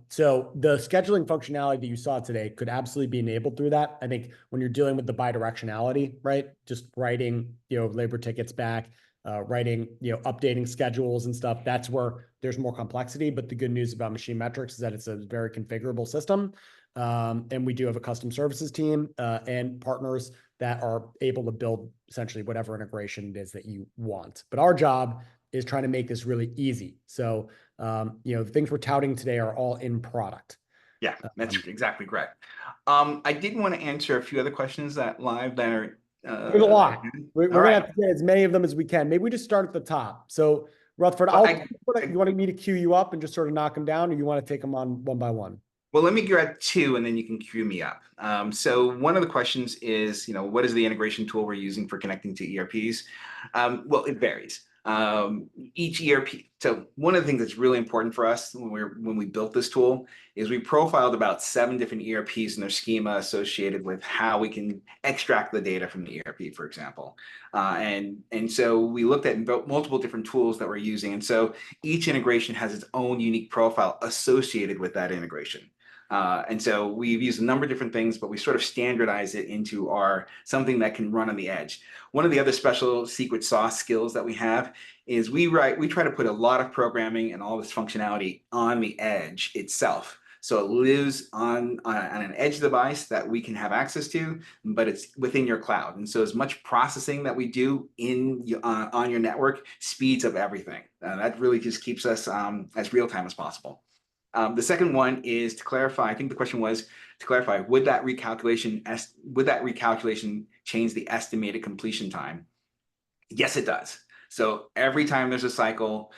A: So the scheduling functionality that you saw today could absolutely be enabled through that. I think when you're dealing with the bidirectionality, right? Just writing, labor tickets back, writing, updating schedules and stuff, that's where there's more complexity. But the good news about MachineMetrics is that it's a very configurable system. And we do have a custom services team and partners that are able to build essentially whatever integration it is that you want. But our job is trying to make this really easy. So, the things we're touting today are all in product.
B: Yeah, that's exactly correct. I did want to answer a few other questions that are.
A: There's a lot. We're
B: All
A: going to
B: right.
A: have to get as many of them as we can. Maybe we just start at the top. So, Rutherford,
B: Well,
A: you want me to queue you up and just sort of knock them down, or you want to take them on one by one?
B: well, let me grab two and then you can queue me up. So one of the questions is, what is the integration tool we're using for connecting to ERPs? Well, it varies. Each ERP. So one of the things that's really important for us when we built this tool is we profiled about 7 different ERPs and their schema associated with how we can extract the data from the ERP, for example. And so we looked at multiple different tools that we're using. And so each integration has its own unique profile associated with that integration. And so we've used a number of different things, but we sort of standardize it into something that can run on the edge. One of the other special secret sauce skills that we have is we try to put a lot of programming and all this functionality on the edge itself. So it lives on an edge device that we can have access to, but it's within your cloud. And so as much processing that we do on your network speeds up everything. That really just keeps us as real time as possible. The second one is to clarify. I think the question was to clarify: would that recalculation change the estimated completion time? Yes, it does. So every time there's a cycle,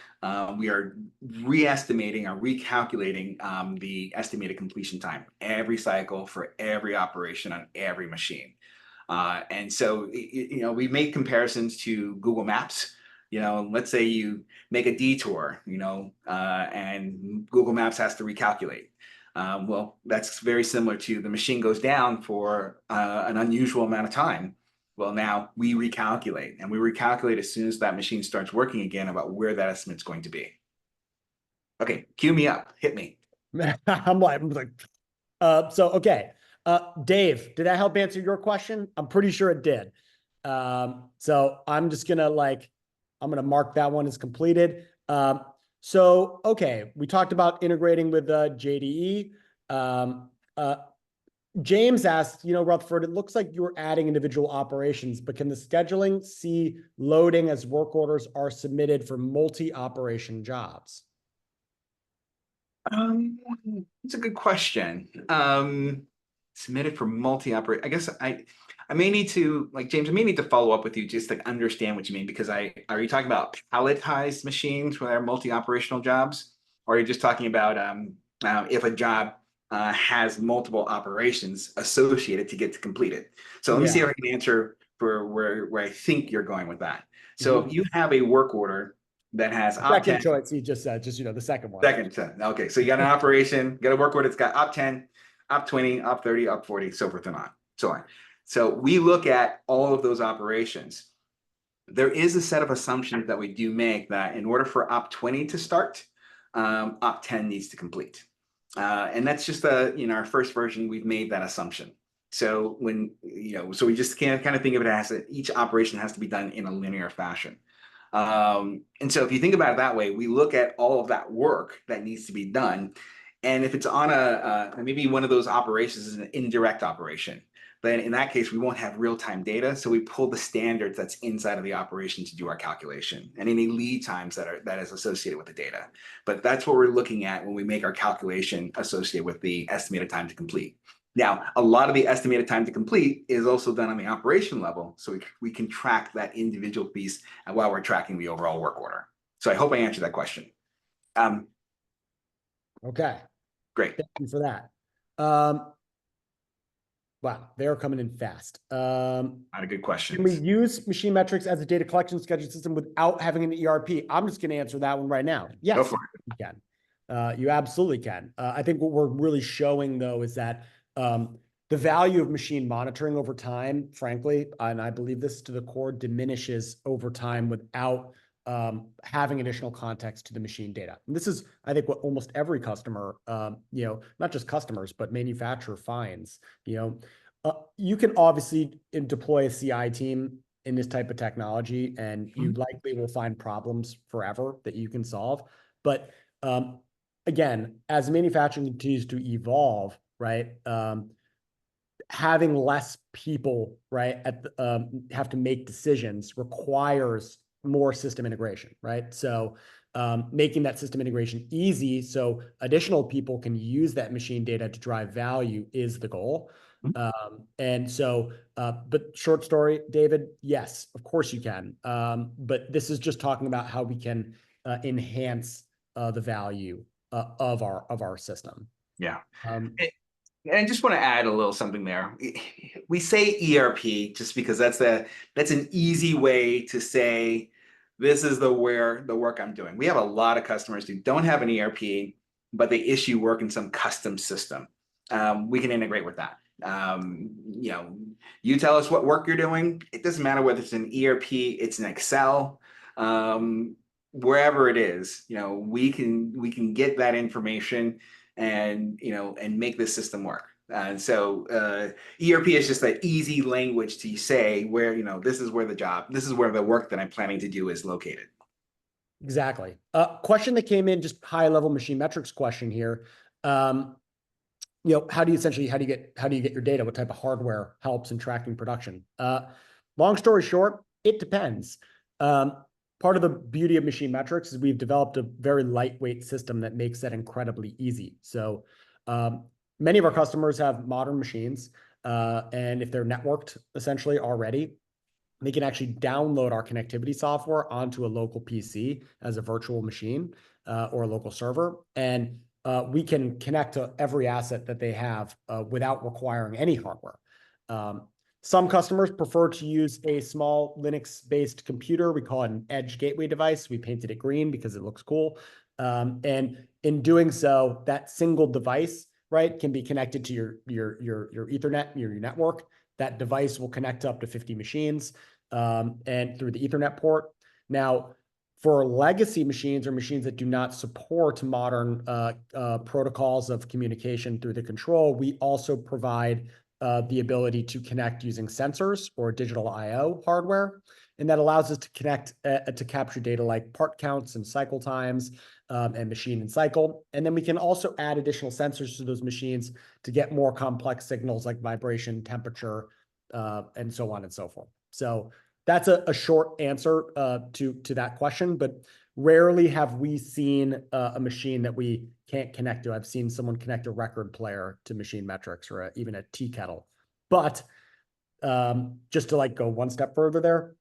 B: we are re-estimating or recalculating the estimated completion time every cycle for every operation on every machine. And so, we make comparisons to Google Maps. Let's say you make a detour, and Google Maps has to recalculate. Well, that's very similar to the machine goes down for an unusual amount of time. Well, now we recalculate, and we recalculate as soon as that machine starts working again about where that estimate's going to be. Okay, cue me up. Hit me.
A: I'm like, okay. Dave, did that help answer your question? I'm pretty sure it did. So I'm just gonna I'm gonna mark that one as completed. Okay, we talked about integrating with JDE. James asked, Rutherford, it looks like you're adding individual operations, but can the scheduling see loading as work orders are submitted for multi-operation jobs?
B: It's a good question. Submitted for multi-operate. I guess I may need to, like James, I may need to follow up with you just to understand what you mean, because are you talking about palletized machines where they're multi-operational jobs? Or are you just talking about if a job has multiple operations associated to get to completed? So let me see if I can answer for where I think you're going with that. So if you have a work order that has op 10.
A: Second choice, he just said, the second one.
B: Second. Okay, so you got an operation, you got a work order that's got op 10, op 20, op 30, op 40, so forth and on, so on. So we look at all of those operations. There is a set of assumptions that we do make that in order for op 20 to start, op 10 needs to complete. And that's just our first version, we've made that assumption. So so we just can't kind of think of it as each operation has to be done in a linear fashion. And so if you think about it that way, we look at all of that work that needs to be done. And if it's on maybe one of those operations is an indirect operation, then in that case, we won't have real-time data. So we pull the standards that's inside of the operation to do our calculation and any lead times that is associated with the data. But that's what we're looking at when we make our calculation associated with the estimated time to complete. Now, a lot of the estimated time to complete is also done on the operation level. So we can track that individual piece while we're tracking the overall work order. So I hope I answered that question.
A: Okay.
B: Great.
A: Thank you for that. Wow, they're coming in fast.
B: Not a good question.
A: Can we use MachineMetrics as a data collection scheduling system without having an ERP? I'm just going to answer that one right now. Yes,
B: Go for it.
A: you can. You absolutely can. I think what we're really showing, though, is that the value of machine monitoring over time, frankly, and I believe this to the core, diminishes over time without having additional context to the machine data. And this is, I think, what almost every customer, not just customers, but manufacturer finds. You can obviously deploy a CI team in this type of technology, and you likely will find problems forever that you can solve. But again, as manufacturing continues to evolve, right, having less people, right, have to make decisions requires more system integration, right? So making that system integration easy so additional people can use that machine data to drive value is the goal. But short story, David, yes, of course you can. But this is just talking about how we can enhance the value of our system.
B: Yeah. And I just want to add a little something there. We say ERP just because that's an easy way to say this is the work I'm doing. We have a lot of customers who don't have an ERP, but they issue work in some custom system. We can integrate with that. You tell us what work you're doing. It doesn't matter whether it's an ERP, it's an Excel, wherever it is. We can get that information and make this system work. And so ERP is just that easy language to say where this is where the work that I'm planning to do is located.
A: Exactly. Question that came in, just high level MachineMetrics question here. How do you get your data? What type of hardware helps in tracking production? Long story short, it depends. Part of the beauty of MachineMetrics is we've developed a very lightweight system that makes that incredibly easy. So many of our customers have modern machines, and if they're networked essentially already, they can actually download our connectivity software onto a local PC as a virtual machine or a local server. And we can connect to every asset that they have without requiring any hardware. Some customers prefer to use a small Linux-based computer. We call it an edge gateway device. We painted it green because it looks cool. And in doing so, that single device, right, can be connected to your Ethernet, your network. That device will connect to up to 50 machines and through the Ethernet port. Now, for legacy machines or machines that do not support modern protocols of communication through the control, we also provide the ability to connect using sensors or digital I/O hardware. And that allows us to connect to capture data like part counts and cycle times and machine and cycle. And then we can also add additional sensors to those machines to get more complex signals like vibration, temperature, and so on and so forth. So that's a short answer to that question, but rarely have we seen a machine that we can't connect to. I've seen someone connect a record player to MachineMetrics or even a tea kettle. But just to go one step further there,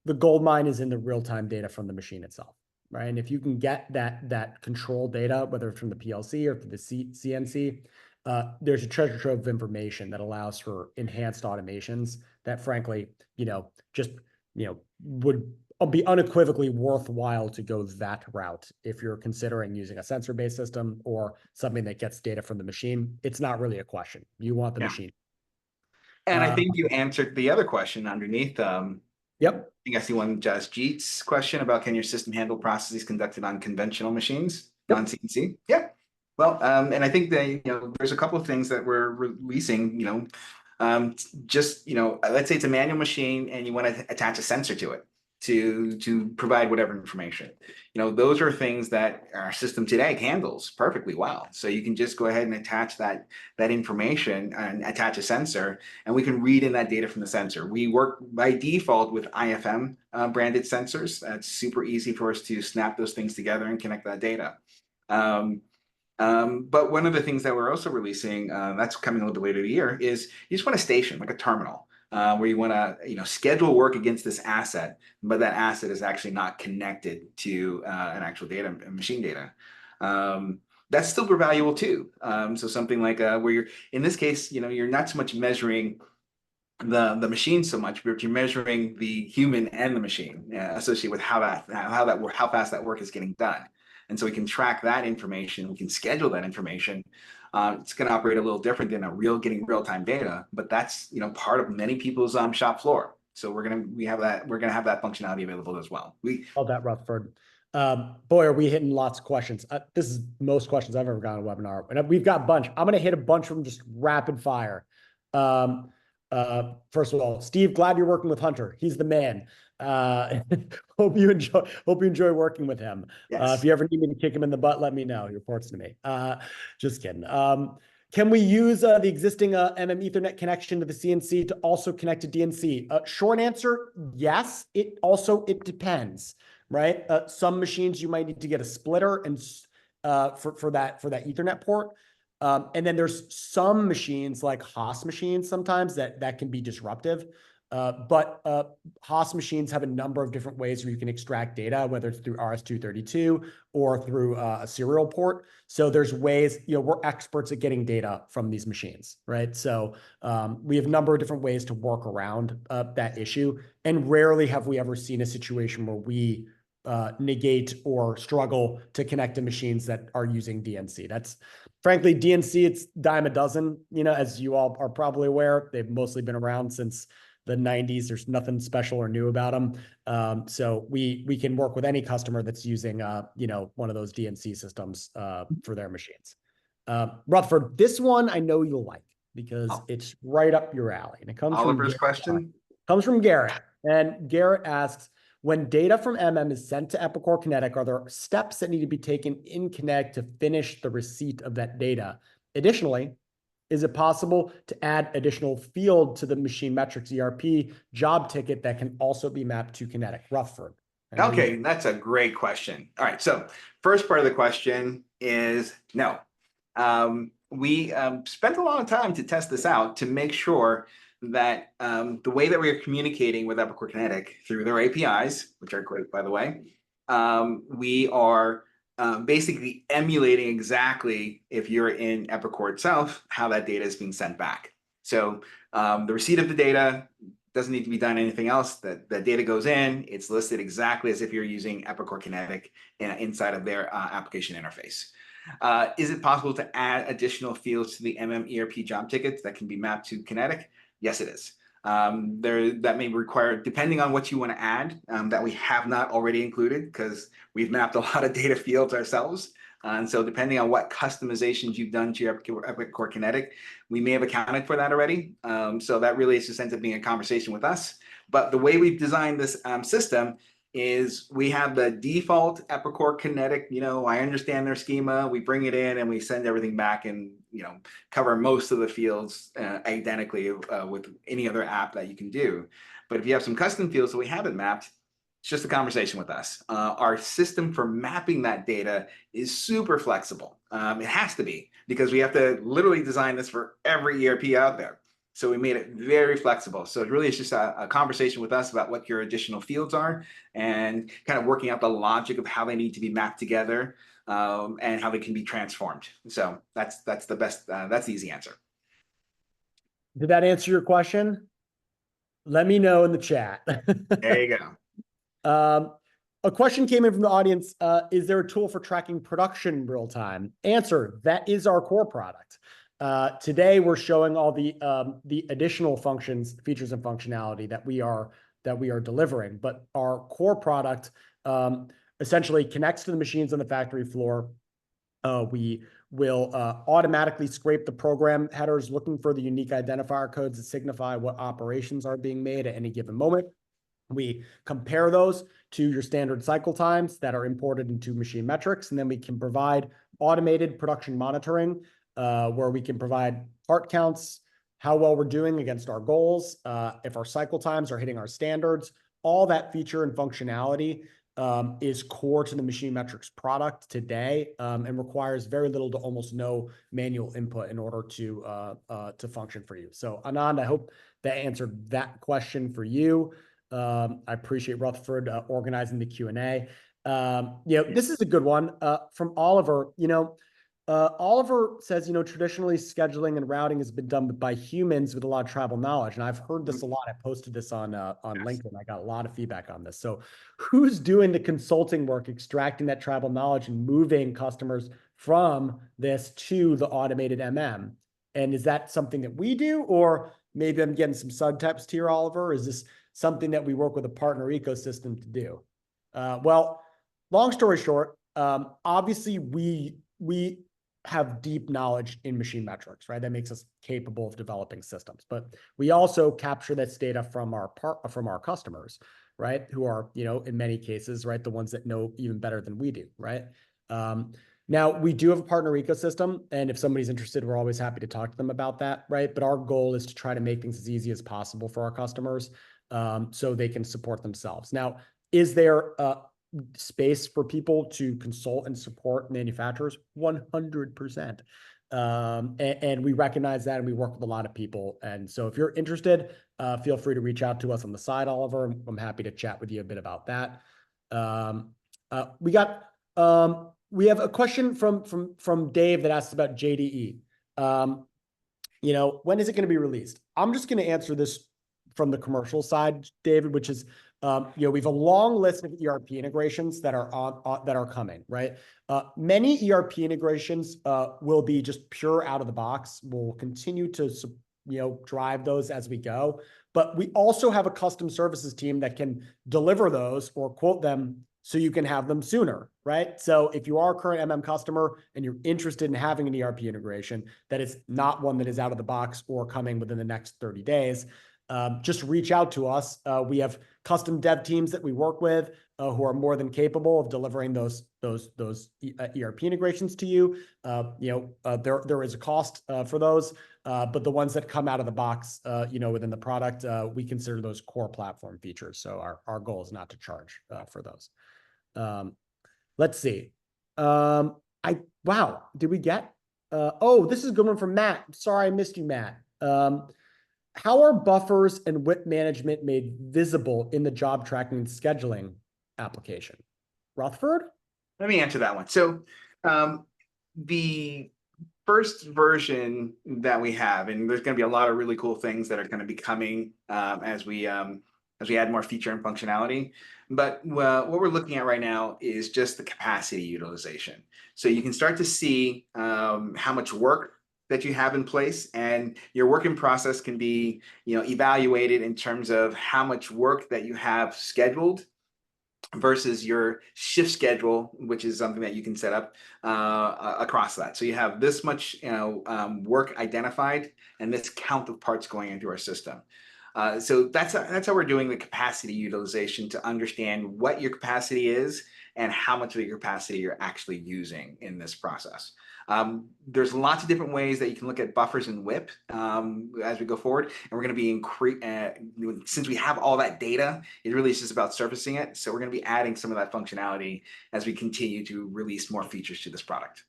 A: the gold mine is in the real-time data from the machine itself, right? And if you can get that control data, whether it's from the PLC or from the CNC, there's a treasure trove of information that allows for enhanced automations that, frankly, would be unequivocally worthwhile to go that route if you're considering using a sensor-based system or something that gets data from the machine. It's not really a question. You want the machine.
B: And I think you answered the other question underneath.
A: Yep.
B: I think I see one, Just Jeet's question about, can your system handle processes conducted on conventional machines,
A: Yep.
B: non-CNC? Yeah. Well, and I think that, there's a couple of things that we're releasing, just, let's say it's a manual machine and you want to attach a sensor to it to provide whatever information. Those are things that our system today handles perfectly well. So you can just go ahead and attach that information and attach a sensor, and we can read in that data from the sensor. We work by default with IFM branded sensors. That's super easy for us to snap those things together and connect that data. But one of the things that we're also releasing, that's coming a little bit later in the year, is you just want a station, like a terminal, where you want to, schedule work against this asset, but that asset is actually not connected to an actual data, machine data. That's still valuable too. So something like where you're, in this case, you're not so much measuring the machine so much, but you're measuring the human and the machine associated with how fast that work is getting done. And so we can track that information. We can schedule that information. It's going to operate a little different than getting real-time data, but that's part of many people's shop floor. So we're gonna have that functionality available as well.
A: Love that, Rutherford. Boy, are we hitting lots of questions. This is most questions I've ever got on a webinar, and we've got a bunch. I'm going to hit a bunch of them just rapid fire. First of all, Steve, glad you're working with Hunter. He's the man. Hope you enjoy working with him.
B: Yes.
A: If you ever need me to kick him in the butt, let me know. He reports to me. Just kidding. Can we use the existing Ethernet connection to the CNC to also connect to DNC? Short answer, yes. It depends, right? Some machines you might need to get a splitter and for that Ethernet port. And then there's some machines like Haas machines sometimes that can be disruptive. But Haas machines have a number of different ways where you can extract data, whether it's through RS-232 or through a serial port. So there's ways, we're experts at getting data from these machines, right? So we have a number of different ways to work around that issue. And rarely have we ever seen a situation where we negate or struggle to connect to machines that are using DNC. That's frankly, DNC, it's dime a dozen, as you all are probably aware. They've mostly been around since the 90s. There's nothing special or new about them. So we can work with any customer that's using, one of those DNC systems for their machines. Rutherford, this one I know you'll like because it's right up your alley. And it comes
B: Oliver's
A: from
B: question.
A: Comes from Garrett. And Garrett asks, when data from MM is sent to Epicor Kinetic, are there steps that need to be taken in Kinetic to finish the receipt of that data? Additionally, is it possible to add additional field to the MachineMetrics ERP job ticket that can also be mapped to Kinetic? Rutherford.
B: Okay, that's a great question. All right, so first part of the question is no. We spent a lot of time to test this out to make sure that the way that we are communicating with Epicor Kinetic through their APIs, which are great, by the way, we are basically emulating exactly, if you're in Epicor itself, how that data is being sent back. So the receipt of the data doesn't need to be done anything else. That data goes in, it's listed exactly as if you're using Epicor Kinetic inside of their application interface. Is it possible to add additional fields to the ERP job tickets that can be mapped to Kinetic? Yes, it is. That may require, depending on what you want to add, that we have not already included, because we've mapped a lot of data fields ourselves. And so depending on what customizations you've done to your Epicor Kinetic, we may have accounted for that already. So that really just ends up being a conversation with us. But the way we've designed this system is we have the default Epicor Kinetic, I understand their schema, we bring it in and we send everything back and, cover most of the fields identically with any other app that you can do. But if you have some custom fields that we haven't mapped, it's just a conversation with us. Our system for mapping that data is super flexible. It has to be, because we have to literally design this for every ERP out there. So we made it very flexible. So it really is just a conversation with us about what your additional fields are and kind of working out the logic of how they need to be mapped together and how they can be transformed. So that's the best, that's the easy answer.
A: Did that answer your question? Let me know in the chat.
B: There you go.
A: A question came in from the audience. Is there a tool for tracking production real time? Answer, that is our core product. Today, we're showing all the additional functions, features, and functionality that we are delivering. But our core product essentially connects to the machines on the factory floor. We will automatically scrape the program headers looking for the unique identifier codes that signify what operations are being made at any given moment. We compare those to your standard cycle times that are imported into MachineMetrics, and then we can provide automated production monitoring where we can provide part counts, how well we're doing against our goals, if our cycle times are hitting our standards. All that feature and functionality is core to the MachineMetrics product today and requires very little to almost no manual input in order to function for you. So Anand, I hope that answered that question for you. I appreciate Rutherford organizing the Q&A. This is a good one from Oliver. Oliver says, traditionally scheduling and routing has been done by humans with a lot of tribal knowledge. And I've heard this a lot. I posted this on LinkedIn. I got a lot of feedback on this. So who's doing the consulting work, extracting that tribal knowledge and moving customers from this to the automated MM? And is that something that we do? Or maybe I'm getting some subtext here, Oliver. Is this something that we work with a partner ecosystem to do? Well, long story short, obviously we have deep knowledge in MachineMetrics, right? That makes us capable of developing systems. But we also capture this data from our customers, right? Who are, in many cases, right, the ones that know even better than we do, right? Now, we do have a partner ecosystem, and if somebody's interested, we're always happy to talk to them about that, right? But our goal is to try to make things as easy as possible for our customers so they can support themselves. Now, is there space for people to consult and support manufacturers? 100%. And we recognize that, and we work with a lot of people. And so if you're interested, feel free to reach out to us on the side, Oliver. I'm happy to chat with you a bit about that. We have a question from Dave that asks about JDE. When is it going to be released? I'm just going to answer this from the commercial side, David, which is, we have a long list of ERP integrations that are coming, right? Many ERP integrations will be just pure out of the box. We'll continue to, drive those as we go. But we also have a custom services team that can deliver those or quote them so you can have them sooner, right? So if you are a current MM customer and you're interested in having an ERP integration that is not one that is out of the box or coming within the next 30 days, just reach out to us. We have custom dev teams that we work with who are more than capable of delivering those ERP integrations to you. There is a cost for those, but the ones that come out of the box, within the product, we consider those core platform features. So our goal is not to charge for those. Let's see. Wow, did we get? This is a good one from Matt. Sorry, I missed you, Matt. How are buffers and WIP management made visible in the job tracking and scheduling application? Rutherford?
B: Let me answer that one. So the first version that we have, and there's going to be a lot of really cool things that are going to be coming as we add more feature and functionality. But what we're looking at right now is just the capacity utilization. So you can start to see how much work that you have in place, and your work in process can be, evaluated in terms of how much work that you have scheduled versus your shift schedule, which is something that you can set up across that. So you have this much, work identified and this count of parts going into our system. So that's how we're doing the capacity utilization to understand what your capacity is and how much of your capacity you're actually using in this process. There's lots of different ways that you can look at buffers and WIP as we go forward, and we're going to be since we have all that data, it really is just about surfacing it. So we're going to be adding some of that functionality as we continue to release more features to this product.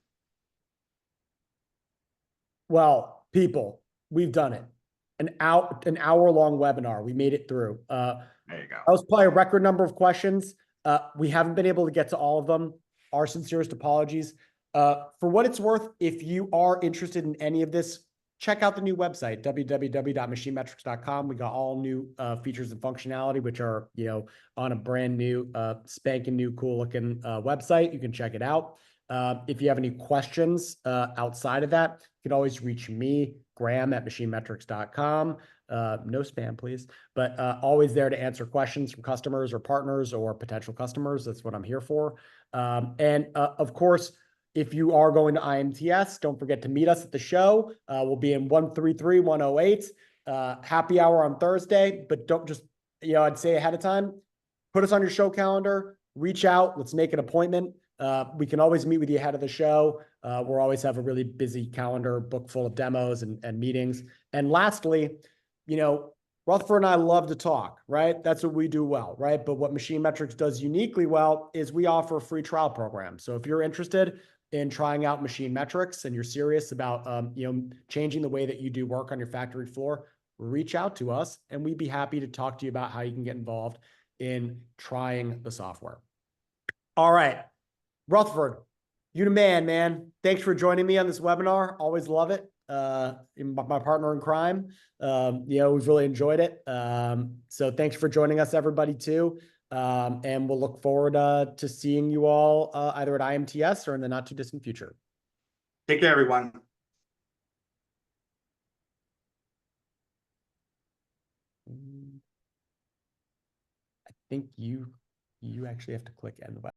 A: Well, people, we've done it. An hour-long webinar. We made it through.
B: There you go.
A: That was probably a record number of questions. We haven't been able to get to all of them. Our sincerest apologies. For what it's worth, if you are interested in any of this, check out the new website, www.machinemetrics.com. We got all new features and functionality, which are, on a brand new, spanking new, cool looking website. You can check it out. If you have any questions outside of that, you can always reach me, Graham at MachineMetrics.com. No spam, please, but always there to answer questions from customers or partners or potential customers. That's what I'm here for. And of course, if you are going to IMTS, don't forget to meet us at the show. We'll be in 133-108, happy hour on Thursday, but don't just, I'd say ahead of time, put us on your show calendar, reach out, let's make an appointment. We can always meet with you ahead of the show. We'll always have a really busy calendar book full of demos and meetings. And lastly, Rutherford and I love to talk, right? That's what we do well, right? But what MachineMetrics does uniquely well is we offer a free trial program. So if you're interested in trying out MachineMetrics and you're serious about, changing the way that you do work on your factory floor, reach out to us and we'd be happy to talk to you about how you can get involved in trying the software. All right, Rutherford, you the man. Thanks for joining me on this webinar. Always love it. My partner in crime. We've really enjoyed it. So thanks for joining us, everybody, too. And we'll look forward to seeing you all either at IMTS or in the not too distant future.
B: Take care, everyone.
A: I think you actually have to click end.